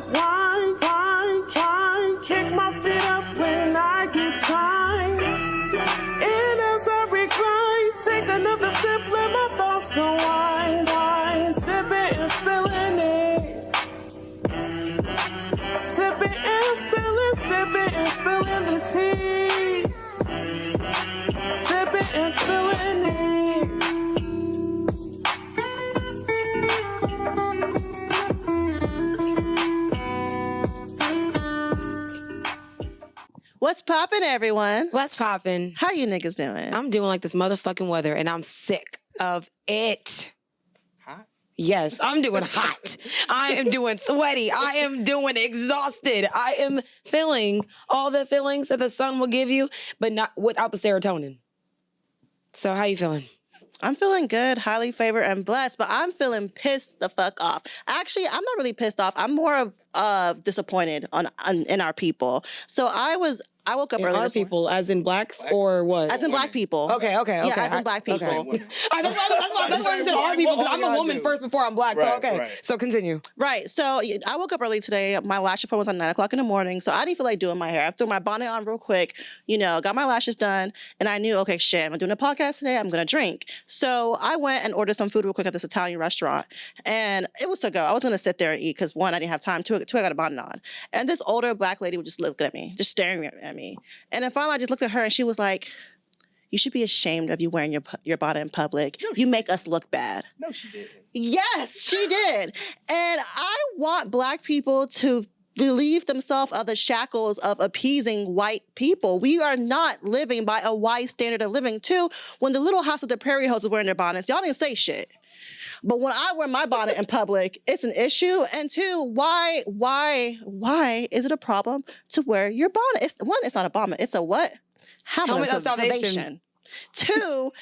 sip wine, kick my feet up when I get time. And as I recline, take another sip, let my thoughts unwind. Sipping and spilling it. Sipping and spilling the tea. Sipping and spilling it. What's poppin', everyone? What's poppin'? How you niggas doing? I'm doing like this motherfucking weather, and I'm sick of it. Hot? Yes, I'm doing hot. I am doing sweaty. I am doing exhausted. I am feeling all the feelings that the sun will give you, but not without the serotonin. So how you feeling? I'm feeling good, highly favored and blessed, but I'm feeling pissed the fuck off. Actually, I'm not really pissed off. I'm more of disappointed in our people. So I woke up early Our this morning. people, as in blacks or what? As in black people. Okay. Yeah, as in black people. Okay. That's why I said our people, because I'm a woman first before I'm black. So okay. Right. So continue. Right. So I woke up early today. My lash appointment was at 9 o'clock in the morning. So I didn't feel like doing my hair. I threw my bonnet on real quick, got my lashes done. And I knew, okay, shit, I'm doing a podcast today. I'm going to drink. So I went and ordered some food real quick at this Italian restaurant. And it was to go. I was going to sit there and eat because one, I didn't have time. Two, I got a bonnet on. And this older black lady would just look at me, just staring at me. And then finally I just looked at her and she was like, you should be ashamed of you wearing your bonnet in public. No, you make us look bad. No, she didn't. Yes, she did. And I want black people to relieve themselves of the shackles of appeasing white people. We are not living by a white standard of living. Too, when the Little House of the Prairie hoes were wearing their bonnets, y'all didn't say shit. But when I wear my bonnet in public, it's an issue. And two, why is it a problem to wear your bonnet? It's not a bonnet. It's a what? Helmet of salvation. Two,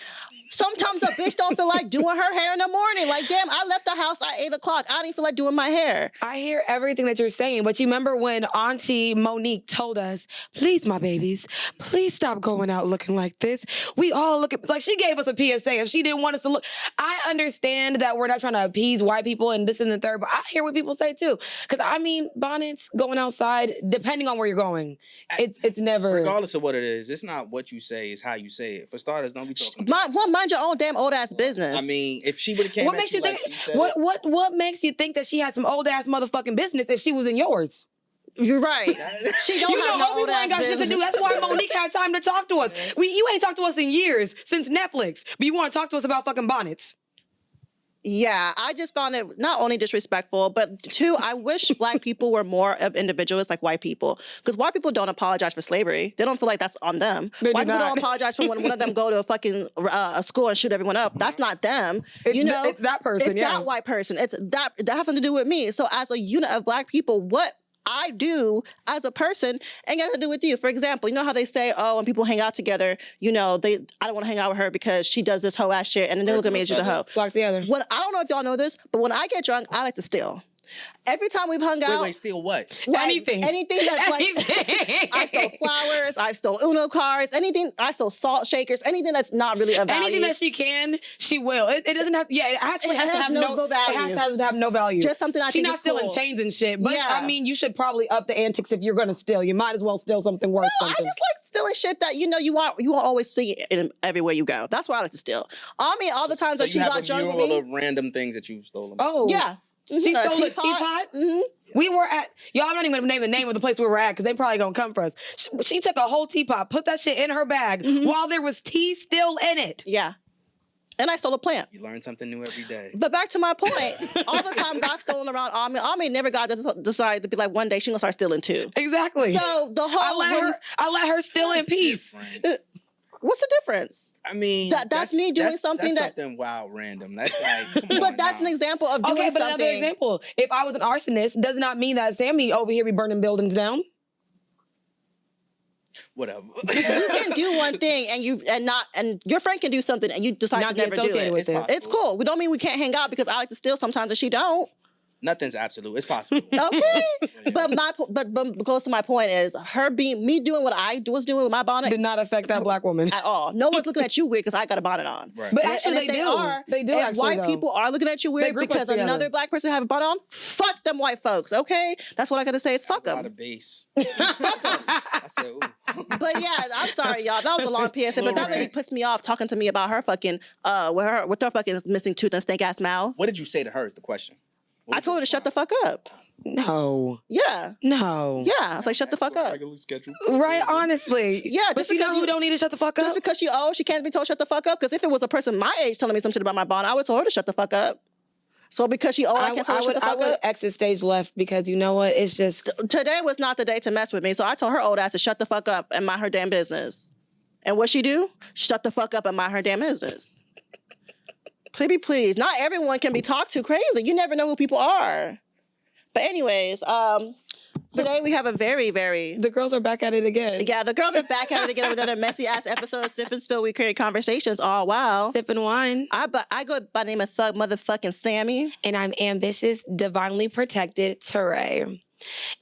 sometimes a bitch don't feel like doing her hair in the morning. Like, damn, I left the house at 8 o'clock. I didn't feel like doing my hair. I hear everything that you're saying, but you remember when Auntie Monique told us, please, my babies, please stop going out looking like this. We all look at, like, she gave us a PSA if she didn't want us to look. I understand that we're not trying to appease white people and this and the third, but I hear what people say too. Because I mean, bonnets, going outside, depending on where you're going, it's never. Regardless of what it is, it's not what you say, it's how you say it. For starters, don't be talking. Mind your own damn old ass business. I mean, if she would have came what at makes you think like she said what makes you think that she had some old ass motherfucking business if she was in yours? You're right. She don't have no old ass ain't got shit to do. That's why Monique had time to talk to us. You ain't talked to us in years since Netflix, but you want to talk to us about fucking bonnets. Yeah, I just found it not only disrespectful, but two, I wish black people were more of individualists like white people. Because white people don't apologize for slavery. They don't feel like that's on them. White people don't apologize for when one of them go to a fucking a school and shoot everyone up. That's not them. It's that person, it's that white person. It's that has nothing to do with me. So as a unit of black people, what I do as a person ain't got to do with you. For example, you know how they say, oh, when people hang out together, I don't want to hang out with her because she does this hoe ass shit, and then they look at me as just a hoe. Flock together. I don't know if y'all know this, but when I get drunk, I like to steal. Every time we've hung out. Wait, steal what? Like, anything that's like, I stole flowers, I stole Uno cards, anything, I stole salt shakers, anything that's not really of value. Anything that she can, she will. It doesn't have, it actually has to have no value. It has to have no value. Just something I think is cool. She's not stealing chains and shit, but I mean, you should probably up the antics if you're going to steal. You might as well steal something worth something. I just like stealing shit that, you won't always see it everywhere you go. That's why I like to steal. I mean, all the times that she got drunk with me. You have a bureau of random things that you've stolen. Oh. Yeah. She stole a teapot? Mm-hmm. We were at, y'all, I'm not even going to name the name of the place we were at because they probably going to come for us. She took a whole teapot, put that shit in her bag while there was tea still in it. Yeah. And I stole a plant. You learn something new every day. But back to my point, all the times I've stolen around Ami never got to decide to be like, one day she's going to start stealing too. Exactly. So the whole... I let her steal in peace. What's the difference? I mean, that's me doing something that's something wild, random. That's like, come but that's an example of doing something. Okay, but another example. If I was an arsonist, does not mean that Sammy over here be burning buildings down. Whatever. You can do one thing and your friend can do something and you decide to never do it. With it. It's cool. We don't mean we can't hang out because I like to steal sometimes and she don't. Nothing's absolute. It's possible. Okay, Yeah. but goes to my point is her being me doing what I was doing with my bonnet Did not affect that black woman. at all. No one's looking at you weird because I got a bonnet on. Right. But And actually, if they do. They do if actually, white though. people are looking at you They weird group us because together. another black person have a bonnet on, fuck them white folks. Okay, that's what I gotta say. Is fuck That's a lot them. of bass. I said, ooh. But yeah, I'm sorry, y'all. That was a long PSA. But that lady pissed me off talking to me about her fucking with her fucking missing tooth and stank ass mouth. What did you say to her is the question. I told her to shut the fuck up. No. Yeah, No. yeah. I was like, shut the fuck up. Regular schedule. Right, honestly. Yeah, But just you know because who you don't need to shut the fuck just up? because she old, she can't be told shut the fuck up. Because if it was a person my age telling me some shit about my bond, I would have told her to shut the fuck up. So because she old, I can't tell her to shut the I fuck would up. exit stage left because you know what? It's just Today was not the day to mess with me. So I told her old ass to shut the fuck up and mind her damn business. And what she do? Shut the fuck up and mind her damn business. Please. Not everyone can be talked to crazy. You never know who people are. But anyways, today we have a very, very... the girls are back at it again. Yeah, the girls are back at it again with another messy-ass episode of Sip and Spill. We create conversations all wow. Sipping wine. I go by the name of Thug motherfucking Sammy. And I'm ambitious, divinely protected Teray.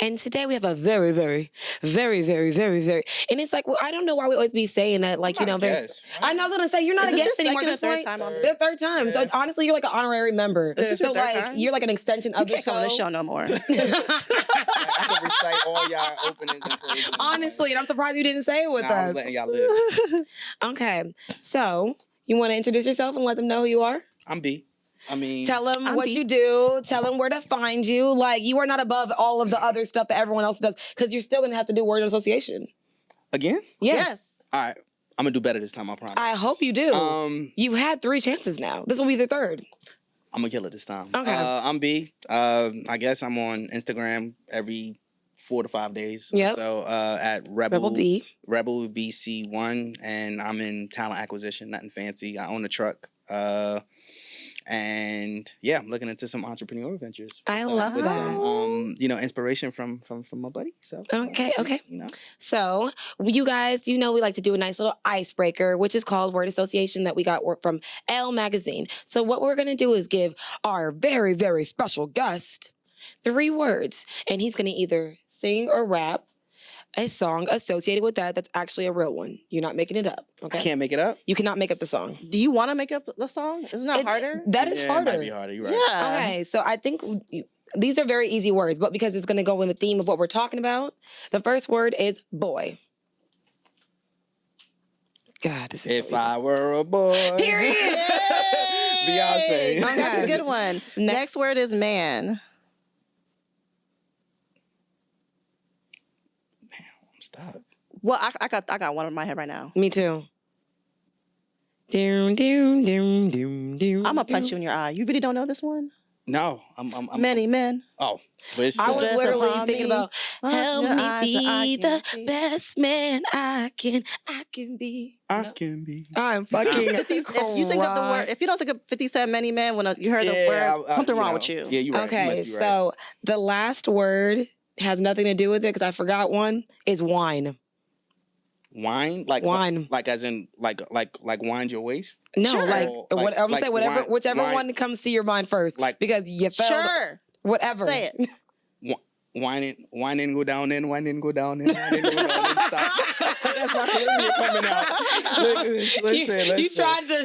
And today we have a very, very, very, very, very, very, and it's like, well, I don't know why we always be saying that, like, you know, very, I know I was gonna say, you're not Is a this guest your anymore at second or this third point. time on The third time. Yeah. So honestly, you're like an honorary member. This is So your third like, time? you're like an extension You of the can't come on this show show. no more. I can recite all y'all openings and closings. Honestly, and I'm surprised you didn't say it with Nah, I was us. letting y'all live. Okay, so you want to introduce yourself and let them know who you are? I'm B. I mean, Tell them I'm what B. you do. Tell them where to find you. Like, you are not above all of the other stuff that everyone else does because you're still going to have to do word association. again? Yes. All right. I'm going to do better this time, I promise. I hope you do. You've You've had 3 chances now. This will be the third. I'm going to kill it this time. Okay. I'm B. I guess I'm on Instagram every 4 to 5 days. Yep. So at Rebel B. Rebel BC1, and I'm in talent acquisition, nothing fancy. I own a truck. And yeah, I'm looking into some entrepreneurial ventures. I So, love with that. some, inspiration from my buddy. So Okay. you know. So, you guys, you know, we like to do a nice little icebreaker, which is called word association that we got from Elle Magazine. So, what we're going to do is give our very, very special guest 3 words, and he's going to either sing or rap a song associated with that's actually a real one. You're not making it up, okay? I can't make it up. You cannot make up the song. Do you want to make up the song? Isn't that harder? That is Yeah, harder. It might be harder. You're right. Yeah. Okay, so I think these are very easy words, but because it's going to go in the theme of what we're talking about, the first word is boy. God, this is If I were a boy. Period. Beyonce. Okay, that's a Okay. good one. Next word is man. Stop. Well, I got one in my head right now. Me too. Doom, doom, doom, doom, doom. I'm gonna punch you in your eye. You really don't know this one? No, I'm Many men. Oh, but it's I was Just literally upon thinking me. about What's help your me eyes that I be can the see? best man I can be. I No. can be. I'm fucking. If you think of the word, if you don't think of 50 Cent Many Men, when you heard the word, something wrong with you. Yeah, you're right. You Okay, must be right. so the last word has nothing to do with it because I forgot one. Is wine. Wine, like Wine. like as in like wind your waist. No, Sure. like, Or what, I'm gonna say whatever, wine- whichever wine- one comes to your mind first. Like because you failed. Sure. Whatever. Say it. wine and go down in, wine and go down in, wine and go down in. Stop. That's my Caribbean coming out.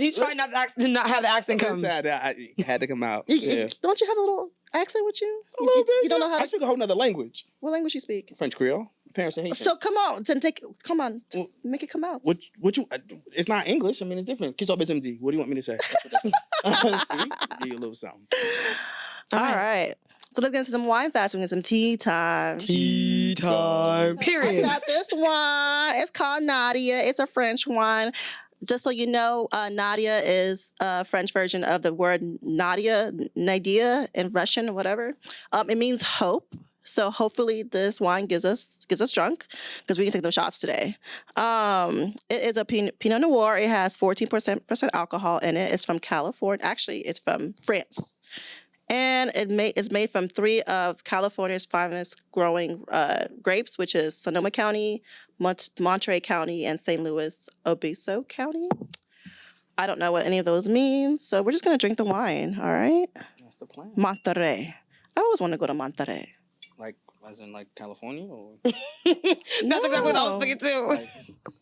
You tried not have the accent come. It had to come out. Yeah. Don't you have a little accent with you? A little bit. You don't know how I to, speak a whole nother language. what language you speak? French Creole. My parents are Haitian. So come on, then come on, Well, make it come out. What you? It's not English. I mean, it's different. Kiss off SMD. What do you want me to say? That's what See, give you a little something. All right. So let's get into some wine fast. We get some tea time. Tea time. I Period. got this wine. It's called Nadia. It's a French wine. Just so you know, Nadia is a French version of the word Nadia in Russian, whatever. It means hope. So hopefully this wine gives us drunk because we can take those shots today. It is a Pinot Noir. It has 14% alcohol in it. It's from California. Actually, it's from France. And it's made from 3 of California's finest growing grapes, which is Sonoma County, Monterey County, and St. Louis Obispo County. I don't know what any of those means, so we're just going to drink the wine, all right? That's the plan. Monterey. I always want to go to Monterrey. Like, as in like California, or That's exactly what I was thinking too.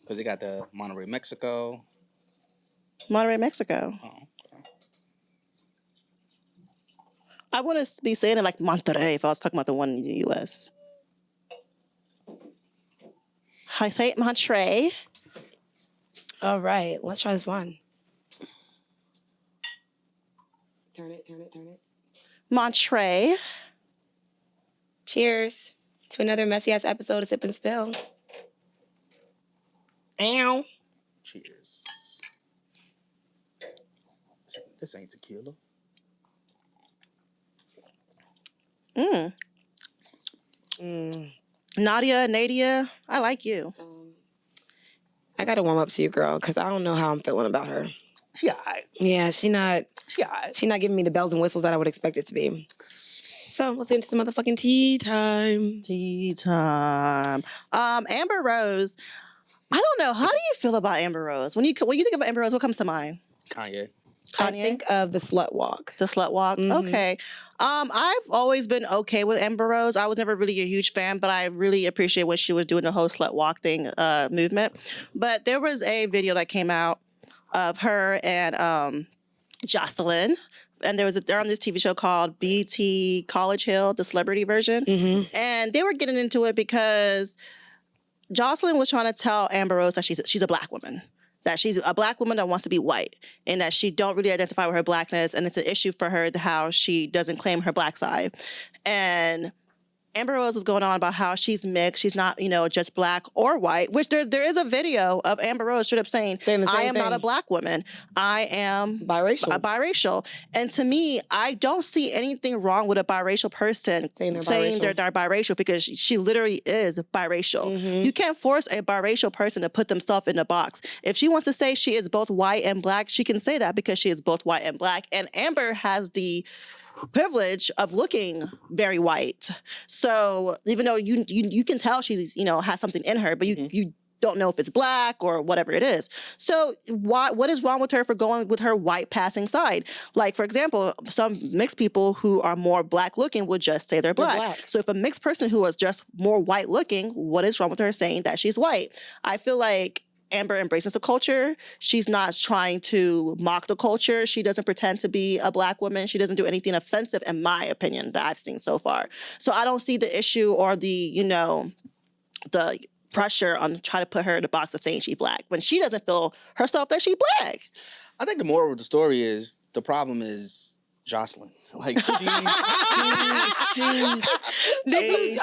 because they got the Monterrey, Mexico. Monterrey, Mexico. Oh, okay. I wouldn't be saying it like Monterrey if I was talking about the one in the U.S. I say it Monterrey. All right, let's try this one. Turn it. Monterrey. Cheers to another messy ass episode of Sip and Spill. Ow. Cheers. This ain't tequila. Nadia, I like you. I gotta warm up to you, girl, because I don't know how I'm feeling about her. She alright. Yeah, she not giving me the bells and whistles that I would expect it to be. So let's get into some motherfucking tea time. Tea time. Amber Rose. I don't know. How do you feel about Amber Rose? When you think of Amber Rose, what comes to mind? Kanye. I think of the slut walk. The slut walk? Mhm. Okay. I've always been okay with Amber Rose. I was never really a huge fan, but I really appreciate when she was doing the whole slut walk thing movement. But there was a video that came out of her and Jocelyn. And they're on this TV show called BT College Hill, the celebrity version. Mm-hmm. And they were getting into it because Jocelyn was trying to tell Amber Rose that she's a black woman. That she's a black woman that wants to be white and that she don't really identify with her blackness. And it's an issue for her how she doesn't claim her black side. And Amber Rose was going on about how she's mixed. She's not, just black or white, which there is a video of Amber Rose straight up saying the same I am not thing. a black woman. I am Biracial. biracial. And to me, I don't see anything wrong with a biracial person saying they're biracial because she literally is biracial. Mhm. You can't force a biracial person to put themselves in a box. If she wants to say she is both white and black, she can say that because she is both white and black. And Amber has the privilege of looking very white. So even though you can tell she's, has something in her, but you don't know if it's black or whatever it is. So what is wrong with her for going with her white passing side? Like, for example, some mixed people who are more black looking would just say they're black. So if a mixed person who is just more white looking, what is wrong with her saying that she's white? I feel like Amber embraces the culture. She's not trying to mock the culture. She doesn't pretend to be a black woman. She doesn't do anything offensive, in my opinion, that I've seen so far. So I don't see the issue or the pressure on trying to put her in the box of saying she's black when she doesn't feel herself that she's black. I think the moral of the story is the problem is Jocelyn. Like she's I'm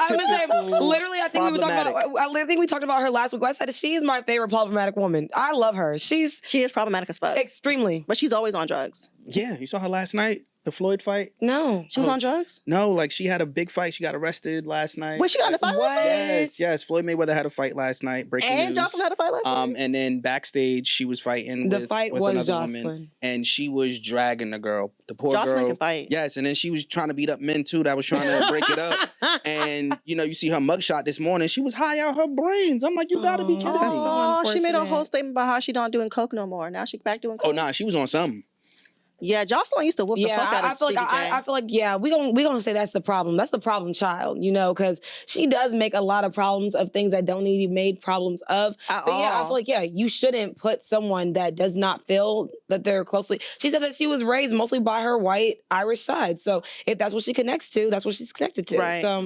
gonna say, literally, I think we talked about her last week. I said she is my favorite problematic woman. I love her. She is problematic as fuck. Extremely. But she's always on drugs. Yeah, you saw her last night? The Floyd fight? No. She was on drugs? No, like she had a big fight. She got arrested last night. Wait, she got in a fight last night? Yes. Floyd Mayweather had a fight last night. Breaking news. Jocelyn had a fight last night? And then backstage, she was fighting with another Jocelyn. woman. And she was dragging the girl. The poor Jocelyn girl. can fight. Yes, and then she was trying to beat up men too that was trying to break it up. And, you see her mugshot this morning. She was high out her brains. I'm like, you gotta be kidding me. Oh, she made a whole statement about how she not doing coke no more. Now she back doing coke. Oh, nah, she was on something. Yeah, Jocelyn used to whoop the fuck out of I feel like we gonna say that's the problem. That's the problem child, because she does make a lot of problems of things that don't need to be made problems of. I feel like you shouldn't put someone that does not feel that they're closely. She said that she was raised mostly by her white Irish side. So if that's what she connects to, that's what she's connected to. Right. So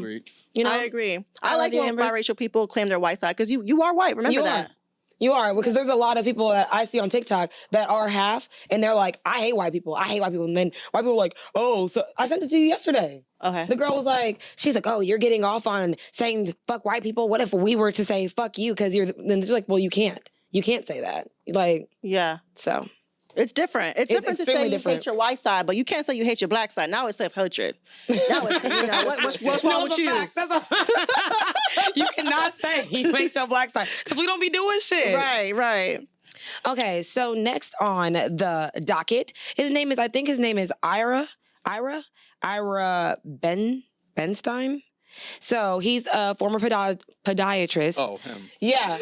I agree. I like when biracial people claim their white side because you are white. Remember that. You are, because there's a lot of people that I see on TikTok that are half, and they're like, I hate white people. And then white people are like, oh, so I sent it to you yesterday. Okay. The girl was like, she's like, oh, you're getting off on saying fuck white people. What if we were to say fuck you? Because then she's like, well, you can't. You can't say that. Like, yeah. So. It's different. It's different to say you hate your white side, but you can't say you hate your black side. Now it's self-hatred. Now it's, what's wrong with you? You cannot say you hate your black side because we don't be doing shit. Right. Okay, so next on the docket, his name is Ira Benstein. So he's a former podiatrist. Oh, him. Yeah,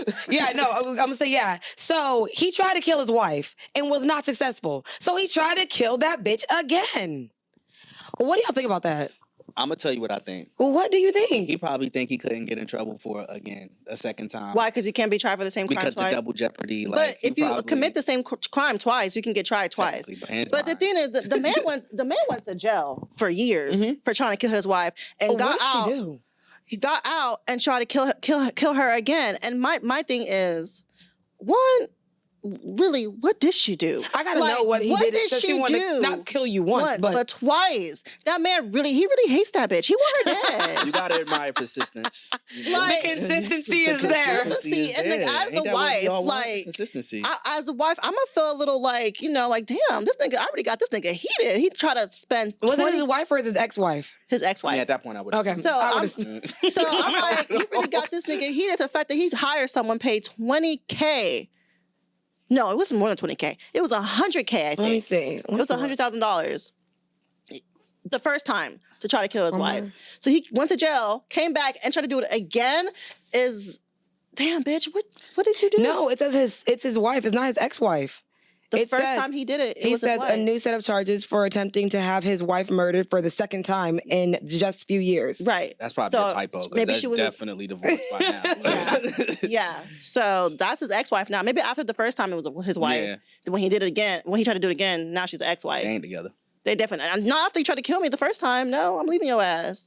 no, I'm gonna say yeah. So he tried to kill his wife and was not successful. So he tried to kill that bitch again. What do y'all think about that? I'm gonna tell you what I think. Well, what do you He think? probably think he couldn't get in trouble for it again a second time. Why? Because you can't be tried for the same crime Because twice. of double jeopardy. But Like, if you probably, commit the same crime twice, you can get tried twice. technically, but in his But the mind. thing is, the man went to jail for years Mhm. for trying to kill his wife and What got did out. she do? He got out and tried to kill her again. And my thing is, one, really, what did she do? I gotta Like, know what he what did. did So she wanted do? to not kill you once, but twice. That man really hates that bitch. He want her dead. You gotta admire persistence. You know? Like- the consistency is The there. consistency is And, like, there. as Ain't a that what we all wife, want? like, Consistency. As a wife, I'm gonna feel a little like, like, damn, this nigga, I already got this nigga heated. He tried to spend Was it his wife or his ex-wife? his I mean, ex-wife. at that point, I would. Okay. So I I'm, would've- so I'm like, he really got this nigga heated. The fact that he hired someone paid $20K. No, it wasn't more than $20K. It was $100K, I Let me think. see. It was $100,000 the first time to try to kill his wife. Mhm. So he went to jail, came back, and tried to do it again. Damn, bitch, what did you do? No, it says it's his wife. It's not his ex-wife. the it first says- time he did it, He was his says a wife. new set of charges for attempting to have his wife murdered for the second time in just a few years. Right. That's probably So, a typo. 'Cause maybe that's she was definitely divorced by now. Yeah. So that's his ex-wife now. Maybe after the first time it was his wife. Yeah. When he did it again, when he tried to do it again, now she's the ex-wife. They ain't together. They definitely not after he tried to kill me the first time. No, I'm leaving your ass.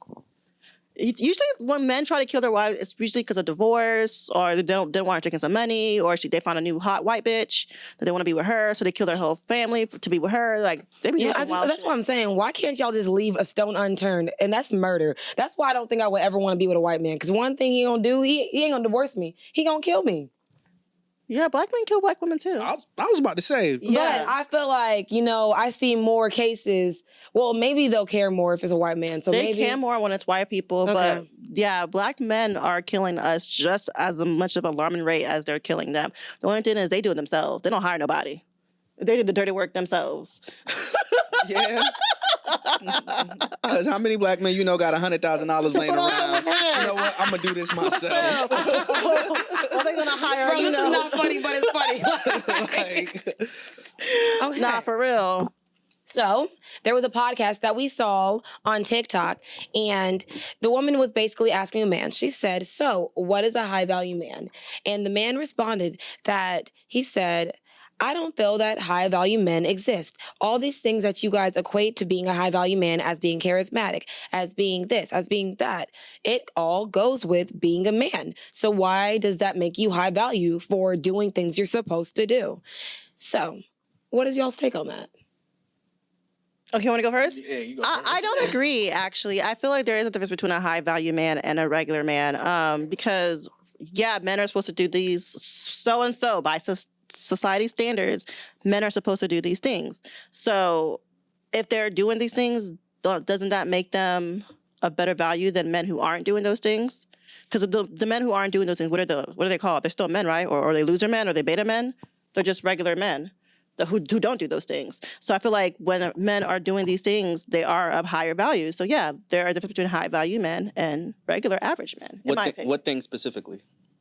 Usually, when men try to kill their wives, it's usually because of divorce, or they don't want her taking some money, or they found a new hot white bitch that they want to be with her, so they kill their whole family to be with her. Like they be doing some wild that's shit. what I'm saying. Why can't y'all just leave a stone unturned? And that's murder. That's why I don't think I would ever want to be with a white man. Because one thing he gonna do, he ain't gonna divorce me. He gonna kill me. Yeah, black men kill black women too. I was about to say. Yeah. But I feel like, I see more cases. Well, maybe they'll care more if it's a white man. So They maybe can more when it's white people, but Okay. yeah, black men are killing us just as much of an alarming rate as they're killing them. The only thing is they do it themselves. They don't hire nobody. They do the dirty work themselves. Yeah. Because how many black men got $100,000 laying put on around? someone's head. You know what? I'm gonna do this myself. Or they're gonna hire, Bro, this is not funny, but it's funny. Like, Okay. Nah, for real. So there was a podcast that we saw on TikTok, and the woman was basically asking a man. She said, "So, what is a high value man?" And the man responded that he said, "I don't feel that high value men exist. All these things that you guys equate to being a high value man as being charismatic, as being this, as being that, it all goes with being a man. So why does that make you high value for doing things you're supposed to do?" So, what is y'all's take on that? Okay, you want to go first? yeah, you go I first. don't agree, actually. I feel like there is a difference between a high value man and a regular man. Because, yeah, men are supposed to do these so and so by society standards. Men are supposed to do these things. So if they're doing these things, doesn't that make them a better value than men who aren't doing those things? Because the men who aren't doing those things, what are they called? They're still men, right? Or are they loser men? Or are they beta men? They're just regular men who don't do those things. So I feel like when men are doing these things, they are of higher value. So yeah, there are a difference between high value men and regular average men, in my opinion. What things specifically?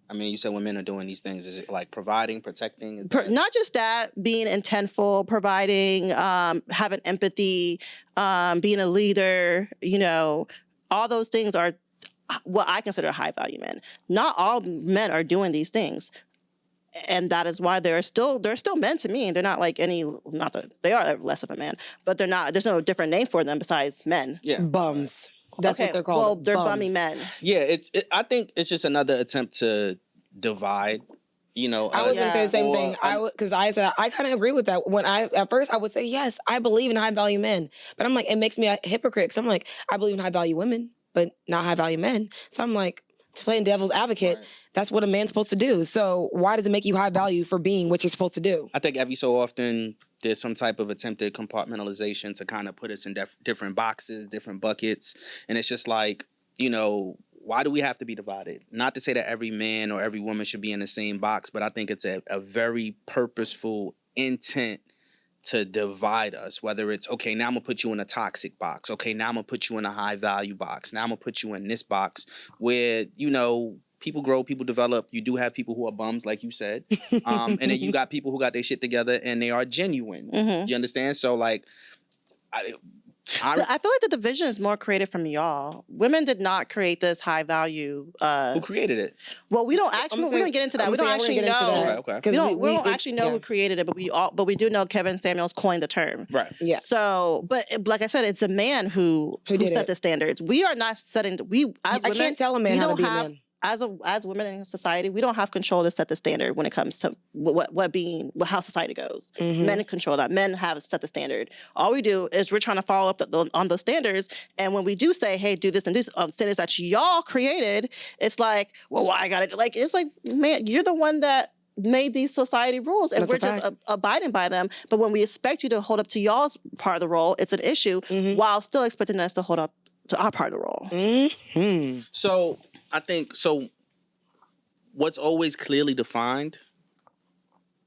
I mean, you said when men are doing these things, is it like providing, protecting? Is that- Not just that, being intentful, providing, having empathy, being a leader, all those things are what I consider high value men. Not all men are doing these things. And that is why they're still men to me. They're not like not that they are less of a man, but they're not, there's no different name for them besides men. Yeah. Bums. That's what they're called. Well, they're bums. bummy men. Yeah, I think it's just another attempt to divide. I was gonna say the same thing. Because I said I kind of agree with that. When at first I would say yes, I believe in high value men, but I'm like, it makes me a hypocrite. Because I'm like, I believe in high value women, but not high value men. So I'm like, playing devil's advocate. Right. That's what a man's supposed to do. So why does it make you high value for being what you're supposed to do? I think every so often there's some type of attempted compartmentalization to kind of put us in different boxes, different buckets. And it's just like, why do we have to be divided? Not to say that every man or every woman should be in the same box, but I think it's a very purposeful intent to divide us, whether it's, okay, now I'm going to put you in a toxic box. Okay, now I'm going to put you in a high value box. Now I'm going to put you in this box where, people grow, people develop. You do have people who are bums, like you said. And then you got people who got their shit together and they are genuine. Mm-hmm. You understand? So, like, I feel like the division is more created from y'all. Women did not create this high value. Who created it? Well, we don't actually. We're gonna get into that. We don't actually know. Okay. We don't actually know who created it, but we do know Kevin Samuels coined the term. Right. Yeah. So, but like I said, it's a man who set the standards. We are not setting. We as women, can't tell a man how to be a man. As women in society, we don't have control to set the standard when it comes to how society goes. Mm-hmm. Men control that. Men have set the standard. All we do is we're trying to follow up on those standards. And when we do say, "Hey, do this and this," standards that y'all created, it's like, well, why I got it? Like it's like, man, you're the one that made these society rules, and we're just abiding by them. But when we expect you to hold up to y'all's part of the role, it's an issue, while still expecting us to hold up to our part of the role. Mm-hmm. So I think what's always clearly defined,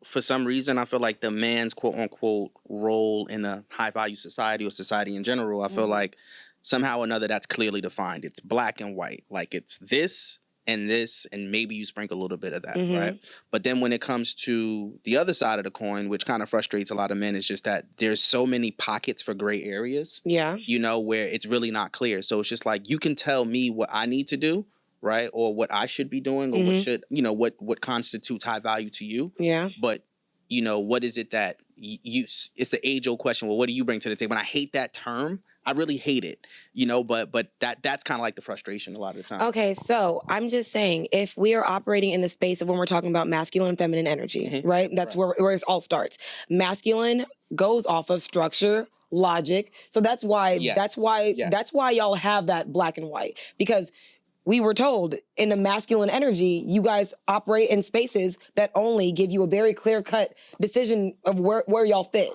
for some reason, I feel like the man's quote unquote role in a high value society or society in general, I feel like somehow or another that's clearly defined. It's black and white. Like it's this, and maybe you sprinkle a little bit of that, right? But then when it comes to the other side of the coin, which kind of frustrates a lot of men, is just that there's so many pockets for gray areas, where it's really not clear. So it's just like, you can tell me what I need to do, right? Or what I should be doing, or what constitutes high value to you. Yeah. But, what is it that it's the age-old question. Well, what do you bring to the table? And I hate that term. I really hate it, but that's kind of like the frustration a lot of the time. Okay, so I'm just saying, if we are operating in the space of when we're talking about masculine and feminine energy, right? That's where it all starts. Masculine goes off of structure, logic. So that's why y'all have that black and white, because we were told in the masculine energy, you guys operate in spaces that only give you a very clear-cut decision of where y'all fit.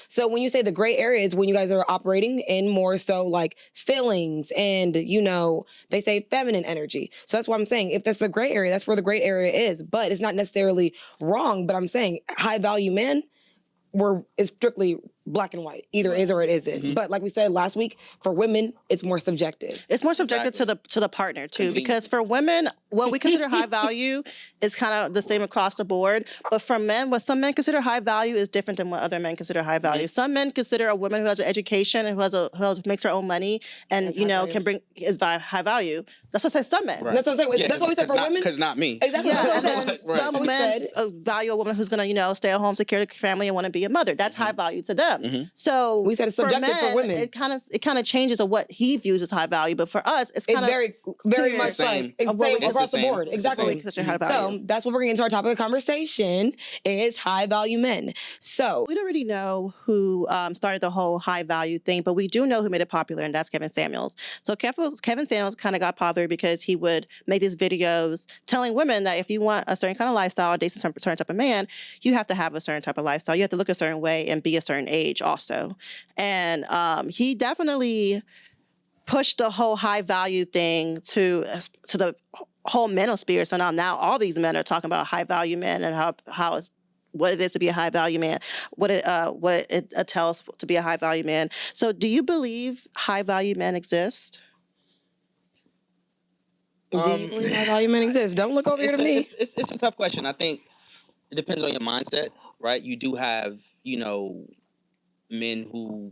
So when you say the gray area is when you guys are operating in more so like feelings and, they say feminine energy. So that's why I'm saying, if that's the gray area, that's where the gray area is. But it's not necessarily wrong. But I'm saying high value men is strictly black and white. Either is or it isn't. But like we said last week, for women, it's more subjective. It's more subjective to the partner too, because for women, what we consider high value is kind of the same across the board. But for men, what some men consider high value is different than what other men consider high value. Some men consider a woman who has an education and who makes her own money and is high value. That's what I say. Some men. Right. That's what I'm saying. That's what we said for women. Because not me. Exactly. Yeah. Some men value a woman who's going to stay at home, take care of the family, and want to be a mother. That's high value to them. So we said it's subjective for women. It kind of changes of what he views as high value, but for us, it's very much same across the board. Exactly. So that's what we're getting into. Our topic of conversation is high value men. So we don't really know who started the whole high value thing, but we do know who made it popular, and that's Kevin Samuels. So Kevin Samuels kind of got popular because he would make these videos telling women that if you want a certain kind of lifestyle, date a certain type of man, you have to have a certain type of lifestyle. You have to look a certain way and be a certain age also. And he definitely pushed the whole high value thing to the whole manosphere. So now all these men are talking about high value men and how what it is to be a high value man, what it tells to be a high value man. So do you believe high value men exist? Do you believe high value men exist? Don't look over here to me. It's a tough question. I think it depends on your mindset, right? You do have, men who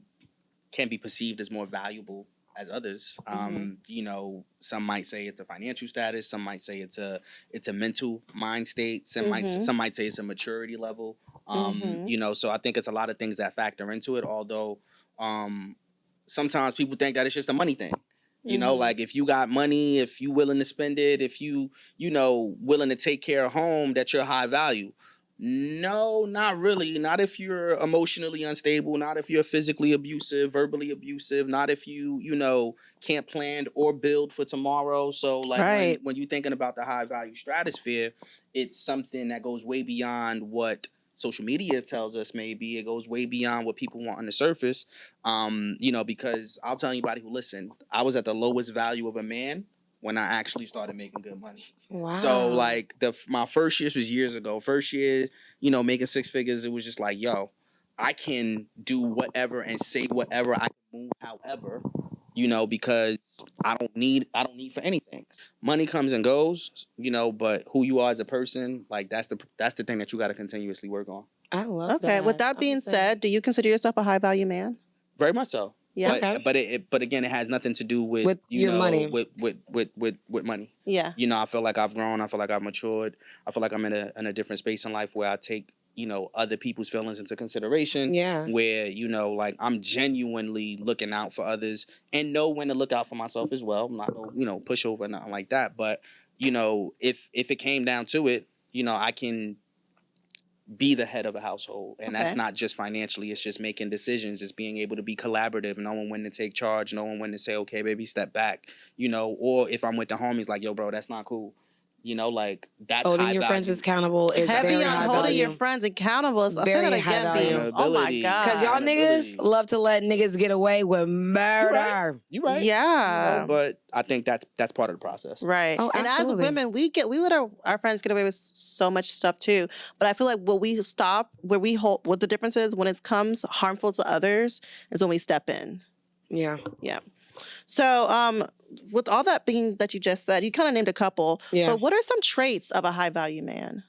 can be perceived as more valuable as others. Some might say it's a financial status. Some might say it's a mental mind state. Some might say it's a maturity level. So I think it's a lot of things that factor into it. Although sometimes people think that it's just a money thing. Like if you got money, if you willing to spend it, if you willing to take care of home, that you're high value. No, not really. Not if you're emotionally unstable, not if you're physically abusive, verbally abusive, not if you can't plan or build for tomorrow. So like when you're thinking about the high value stratosphere, it's something that goes way beyond what social media tells us. Maybe it goes way beyond what people want on the surface. Because I'll tell anybody who listened, I was at the lowest value of a man when I actually started making good money. Wow. So like my first year was years ago. First year, making six figures, it was just like, yo, I can do whatever and say whatever, I can move however, because I don't need for anything. Money comes and goes, but who you are as a person, like that's the thing that you got to continuously work on. I love that. Okay, with that being said, do you consider yourself a high value man? Very much so. Yeah. But again, it has nothing to do with your money. with money. Yeah. You know, I feel like I've grown. I feel like I've matured. I feel like I'm in a different space in life where I take, you know, other people's feelings into consideration. Yeah. Where, you know, like I'm genuinely looking out for others and know when to look out for myself as well. I'm not no, you know, pushover or nothing like that. But, you know, if it came down to it, you know, I can be the head of a household, and that's not just financially. It's just making decisions. It's being able to be collaborative, knowing when to take charge, knowing when to say, okay, baby, step back, you know. Or if I'm with the homies, like, yo, bro, that's not cool, you know. Like, that's Holding high your value. friends accountable is Heavy very on high holding value. your friends accountable. I'll say Very that high again, value. B. Oh my Accountability. God. Because y'all niggas Accountability. love to let niggas get away with murder. You right. Yeah. You know, but I think that's part of the process. Right. Oh, and as absolutely. women, we let our friends get away with so much stuff too. But I feel like what we stop, where we hold, what the difference is when it comes harmful to others is when we step in. Yeah. Yeah. So, with all that being that you just said, you kind of named a couple. Yeah. But what are some traits of a high value man?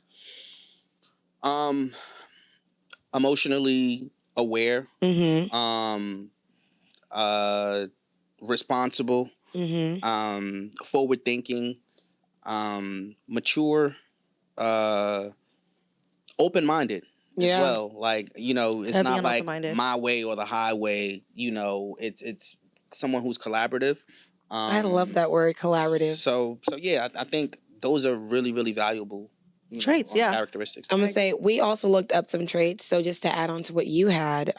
Emotionally aware. Mm-hmm. Responsible. Mm-hmm. Forward thinking. Mature. Open-minded as well. Like, you know, it's Heavy not on like open-minded. my way or the highway. You know, it's someone who's collaborative. I love that word, collaborative. So yeah, I think those are really, really valuable, you know, Traits, yeah. characteristics. I'm gonna say we also looked up some traits. So just to add on to what you had,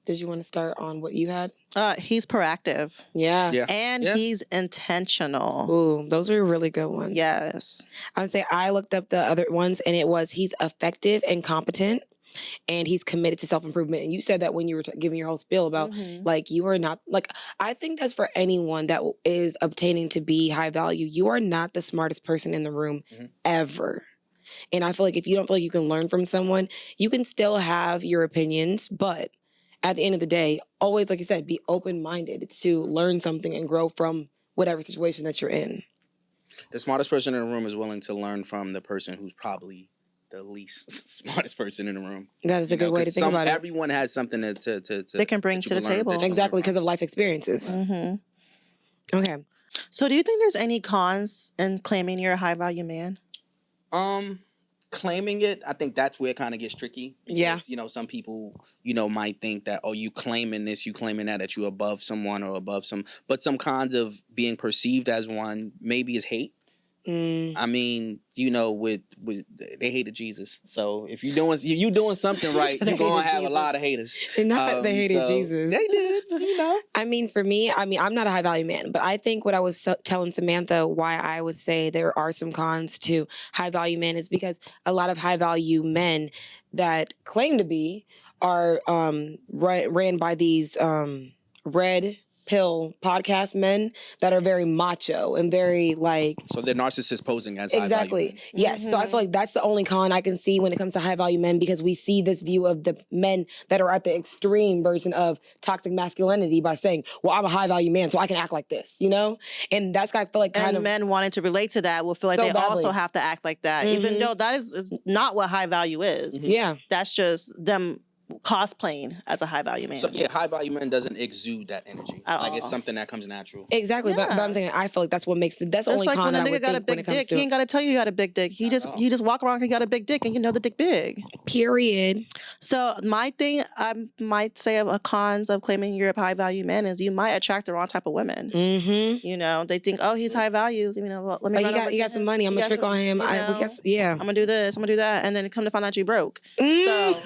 did you want to start on what you had? He's proactive. Yeah. Yeah. And he's intentional. Ooh, those are really good ones. Yes. I would say I looked up the other ones, and it was he's effective and competent, and he's committed to self-improvement. And you said that when you were giving your whole spiel about like you are not like, I think that's for anyone that is obtaining to be high value. You are not the smartest person in the room ever. And I feel like if you don't feel like you can learn from someone, you can still have your opinions, but at the end of the day, always, like you said, be open-minded to learn something and grow from whatever situation that you're in. The smartest person in the room is willing to learn from the person who's probably the least smartest person in the room. That is a good way to think about it. Everyone has something to they can bring to the table. Exactly, because of life experiences. Okay. So do you think there's any cons in claiming you're a high value man? Claiming it, I think that's where it kind of gets tricky. Because, yeah. You know, some people, you know, might think that, oh, you claiming this, you claiming that you're above someone or above some. But some kinds of being perceived as one maybe is hate. I mean, you know, with they hated Jesus. So if you doing something right, you're gonna have a lot of haters. Not they hated Jesus. They did, you know. I mean, for me, I'm not a high value man, but I think what I was telling Samantha why I would say there are some cons to high value men is because a lot of high value men that claim to be are ran by these red pill podcast men that are very macho and very like, so they're narcissists posing as exactly high value men. Yes. So I feel like that's the only con I can see when it comes to high value men, because we see this view of the men that are at the extreme version of toxic masculinity by saying, well, I'm a high value man, so I can act like this, you know? And that's I feel like kind of men wanting to relate to that will feel like so they badly. Also have to act like that, even though that is not what high value is. Yeah. That's just them cosplaying as a high value man. So yeah, high value man doesn't exude that energy. At like all. It's something that comes natural. Exactly. But I'm saying I feel like that's what makes it. That's the only like con when a that I nigga would got a think when it big comes dick, to he ain't got to tell you he got a big dick. He just walk around, he got a big dick, and you know the dick big. Period. So my thing, I might say of a cons of claiming you're a high value man is you might attract the wrong type of women. You know, they think, oh, he's high value. You know, let me. He got some money. I'm gonna trick on him. Yeah. I'm gonna do this. I'm gonna do that, and then come to find out you broke. So,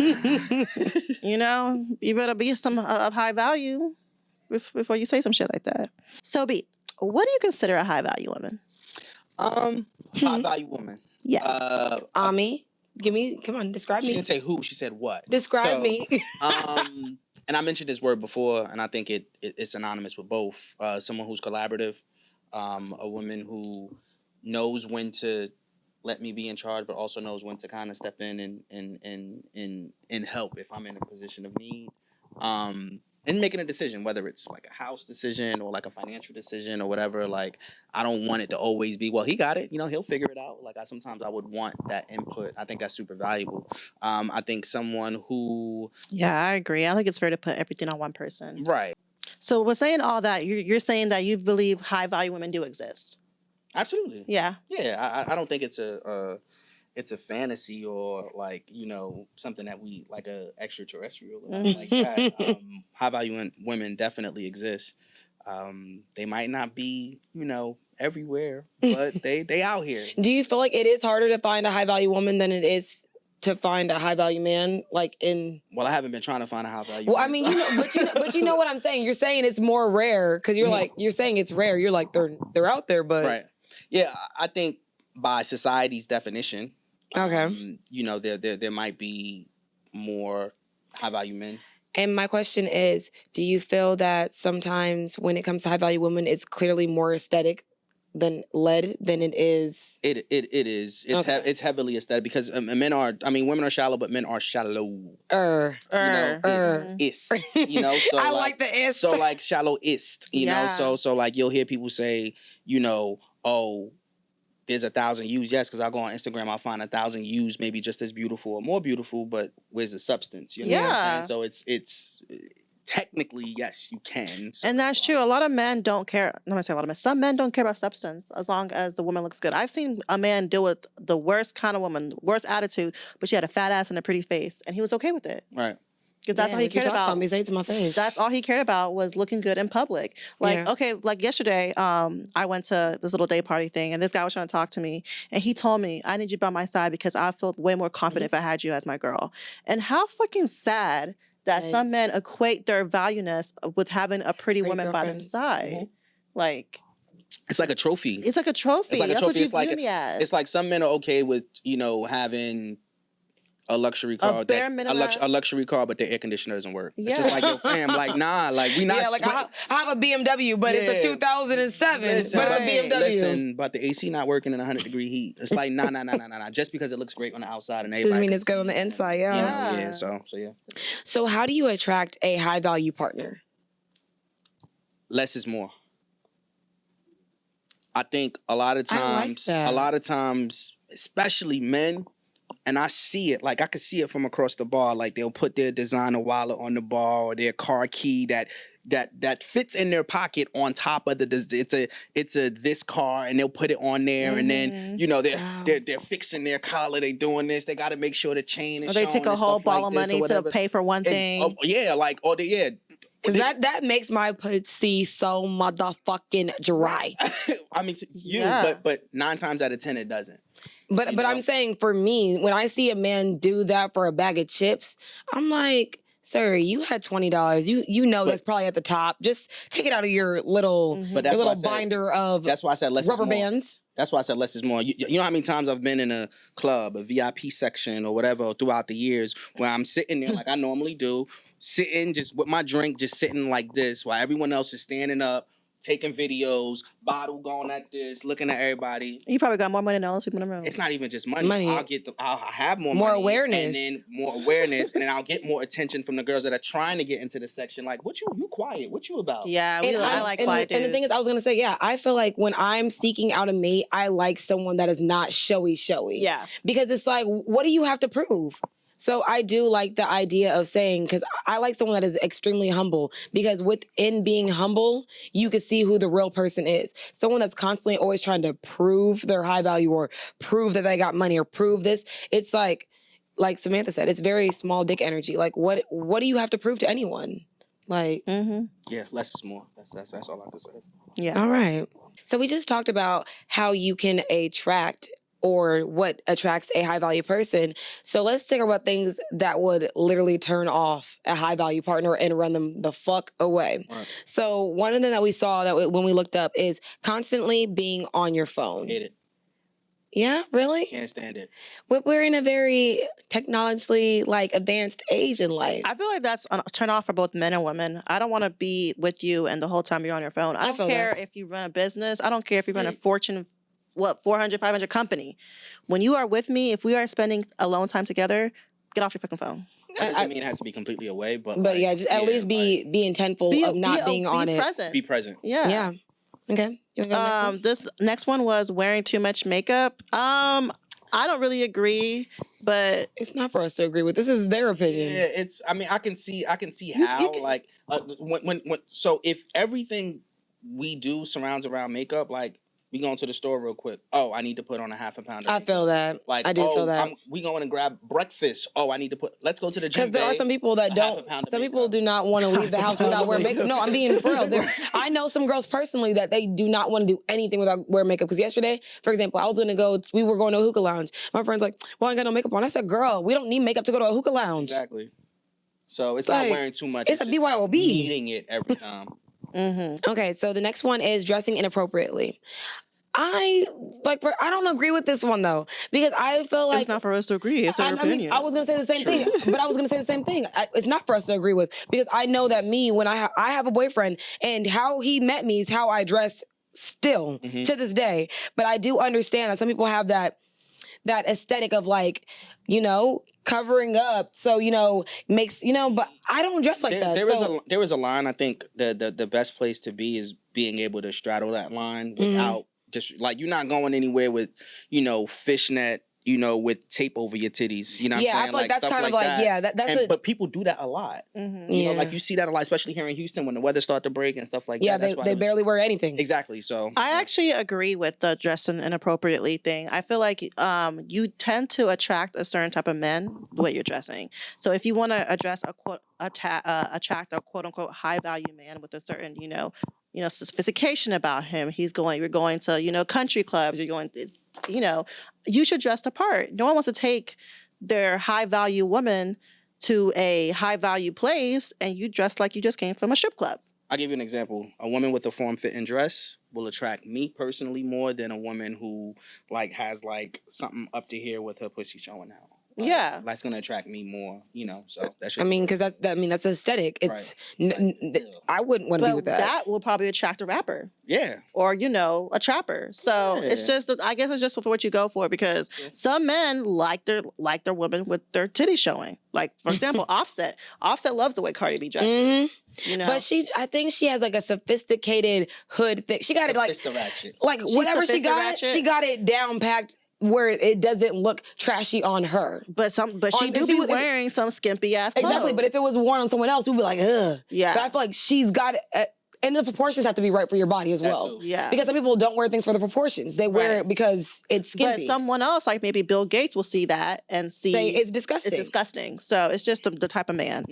you know, you better be some of high value before you say some shit like that. So, B, what do you consider a high value woman? High value woman. Yes. Ami, come on, describe me. She didn't say who. She said what. Describe me. And I mentioned this word before, and I think it's synonymous with both. Someone who's collaborative, a woman who knows when to let me be in charge, but also knows when to kind of step in and help if I'm in a position of need. And making a decision, whether it's like a house decision or like a financial decision or whatever. Like, I don't want it to always be, well, he got it, you know, he'll figure it out. Like, sometimes I would want that input. I think that's super valuable. I think someone who... Yeah, I agree. I think it's fair to put everything on one person. Right. So we're saying all that. You're saying that you believe high value women do exist. Absolutely. Yeah. Yeah, I don't think it's a fantasy or like, you know, something that we like a extraterrestrial or nothing like that. High value women definitely exist. They might not be, you know, everywhere, but they out here. Do you feel like it is harder to find a high value woman than it is to find a high value man? Like in Well, I haven't been trying to find a high value. Well, I mean, you know, but you know what I'm saying. You're saying it's more rare because you're like you're saying it's rare. You're like they're out there, but right. Yeah, I think by society's definition, okay. You know, there might be more high value men. And my question is, do you feel that sometimes when it comes to high value women, it's clearly more aesthetic than it is? It is. It's heavily aesthetic because women are shallow, but men are shallow. You know, is. You know, so I like the ist. So like shallow ist. You know, so like you'll hear people say, you know, oh, there's 1,000 views. Yes, because I'll go on Instagram, I'll find 1,000 views, maybe just as beautiful or more beautiful, but where's the substance? You know what I'm saying? So it's technically, yes, you can. So, and that's true. A lot of men don't care. I'm going to say a lot of men. Some men don't care about substance as long as the woman looks good. I've seen a man deal with the worst kind of woman, worst attitude, but she had a fat ass and a pretty face, and he was okay with it. Right. Because that's all he cared about. Me, say it to my face. That's all he cared about was looking good in public. Like, okay, like yesterday, I went to this little day party thing, and this guy was trying to talk to me, and he told me, I need you by my side because I feel way more confident if I had you as my girl. And how fucking sad that some men equate their valueness with having a pretty woman by their side. Like, it's like a trophy. It's like a trophy. It's like a That's trophy. what you view me as. It's like some men are okay with, you know, having a luxury car, a luxury car, but the air conditioner doesn't work. Yeah. It's just like, yo, fam, like, nah, like, we not. Yeah, like, I have a BMW, but it's a 2007, but it's a BMW. Listen, but the AC not working in 100-degree heat. It's like, nah. Just because it looks great on the outside and everybody doesn't mean it's good on the inside, So yeah. So how do you attract a high value partner? Less is more. I think a lot of times, especially men, and I see it, like I could see it from across the bar. Like they'll put their designer wallet on the bar or their car key that fits in their pocket on top of it's a this car, and they'll put it on there, and then you know they're fixing their collar, they doing this, they got to make sure the chain is. Or they take a whole ball of money to pay for one thing. Because that makes my pussy so motherfucking dry. I mean, but 9 times out of 10 it doesn't. But I'm saying for me, when I see a man do that for a bag of chips, I'm like, sir, you had $20. You know that's probably at the top. Just take it out of your little binder of that's why I said less rubber is more. Bands. That's why I said less is more. You know how many times I've been in a club, a VIP section or whatever throughout the years where I'm sitting there like I normally do, sitting just with my drink, just sitting like this while everyone else is standing up, taking videos, bottle going at this, looking at everybody. You probably got more money than all those people in the room. It's not even just money. I'll have more money, awareness, and then more awareness, and then I'll get more attention from the girls that are trying to get into the section. Like, what you quiet? What you about? Yeah, I like quiet dudes. And the thing is, I was gonna say, I feel like when I'm seeking out a mate, I like someone that is not showy. Yeah, because it's like, what do you have to prove? So I do like the idea of saying, because I like someone that is extremely humble, because within being humble, you can see who the real person is. Someone that's constantly always trying to prove their high value or prove that they got money or prove this. It's like Samantha said, it's very small dick energy. Like, what do you have to prove to anyone? Like, yeah, less is more. That's all I can say. Yeah. All right. So we just talked about how you can attract or what attracts a high value person. So let's think about things that would literally turn off a high value partner and run them the fuck away. Right. So one of them that we saw when we looked up is constantly being on your phone. Hate it. Yeah, really? Can't stand it. We're in a very technologically advanced age in life. I feel like that's a turn off for both men and women. I don't want to be with you and the whole time you're on your phone. I don't care if you run a business. I don't care if you run a Fortune 400, 500 company. When you are with me, if we are spending alone time together, get off your fucking phone. That doesn't mean it has to be completely away, but just at least be intentful of not being on it. Be present. Yeah. Okay. You want to go next one? This next one was wearing too much makeup. I don't really agree, but It's not for us to agree with. This is their opinion. Yeah, it's. I mean, I can see You how can- like when so if everything we do surrounds around makeup, like we going to the store real quick. Oh, I need to put on a half a pound. Of I makeup. feel that. Like, I do feel that. we going to grab breakfast. Oh, I need to put. Let's go to the gym. Because there are some people that don't. Some people do not want to leave the house without wearing makeup. No, I'm being for real. I know some girls personally that they do not want to do anything without wearing makeup. Because yesterday, for example, we were going to a hookah lounge. My friend's like, "Well, I ain't got no makeup on." I said, "Girl, we don't need makeup to go to a hookah lounge." Exactly. So it's Like, not wearing too much. it's a just BYOB. Needing it every time. Okay, so the next one is dressing inappropriately. I don't agree with this one though, because I feel like it's not for us to agree. It's their opinion. I was gonna say the same thing, but I was gonna say the same thing. It's not for us to agree with, because I know that when I have a boyfriend, and how he met me is how I dress still to this day. But I do understand that some people have that aesthetic of like, covering up, so makes but I don't dress like that. There is a line. I think the best place to be is being able to straddle that line without just like, you're not going anywhere with fishnet, with tape over your titties. You know what I'm saying? I feel like that's stuff kind of like that. that's but people do that a lot. You know, like you see that a lot, especially here in Houston when the weather starts to break and stuff like that. That's they barely wear anything. Exactly. So I actually agree with the dressing inappropriately thing. I feel like you tend to attract a certain type of men the way you're dressing. So if you want to attract a quote unquote high value man with a certain sophistication about him, you're going to country clubs, you're going you should dress the part. No one wants to take their high value woman to a high value place and you dress like you just came from a strip club. I'll give you an example. A woman with a form-fitting dress will attract me personally more than a woman who has something up to here with her pussy showing out. That's gonna attract me more, So that's. I mean, because that's aesthetic. It's I wouldn't want to be with that. That will probably attract a rapper. Yeah. Or a trapper. So it's just, I guess it's just for what you go for, because some men like their women with their titties showing. Like, for example, Offset. Offset loves the way Cardi B dresses. But I think she has like a sophisticated hood thing. She got it whatever she got it down packed where it doesn't look trashy on her. But she be wearing some skimpy ass clothes. Exactly, but if it was worn on someone else, we'd be like, ugh. Yeah. But I feel like she's got it. And the proportions have to be right for your body as well. Yeah. Because some people don't wear things for the proportions. They wear it because it's skimpy. But someone else, like maybe Bill Gates, will see that and say it's disgusting. It's disgusting. So it's just the type of man.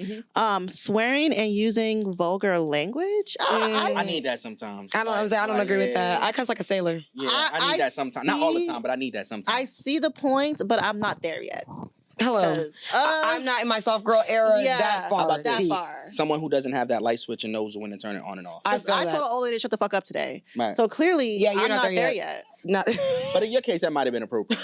Swearing and using vulgar language. I need that sometimes. I don't agree with that. I cuss like a sailor. Yeah, I need that sometimes. Not all the time, but I need that sometimes. I see the points, but I'm not there yet. Hello. I'm not in my soft girl era that far. How about that this? far. Someone who doesn't have that light switch and knows when to turn it on and off. I told an old lady to shut the fuck up today. Right. So clearly, you're I'm not there yet. But in your case, that might have been appropriate.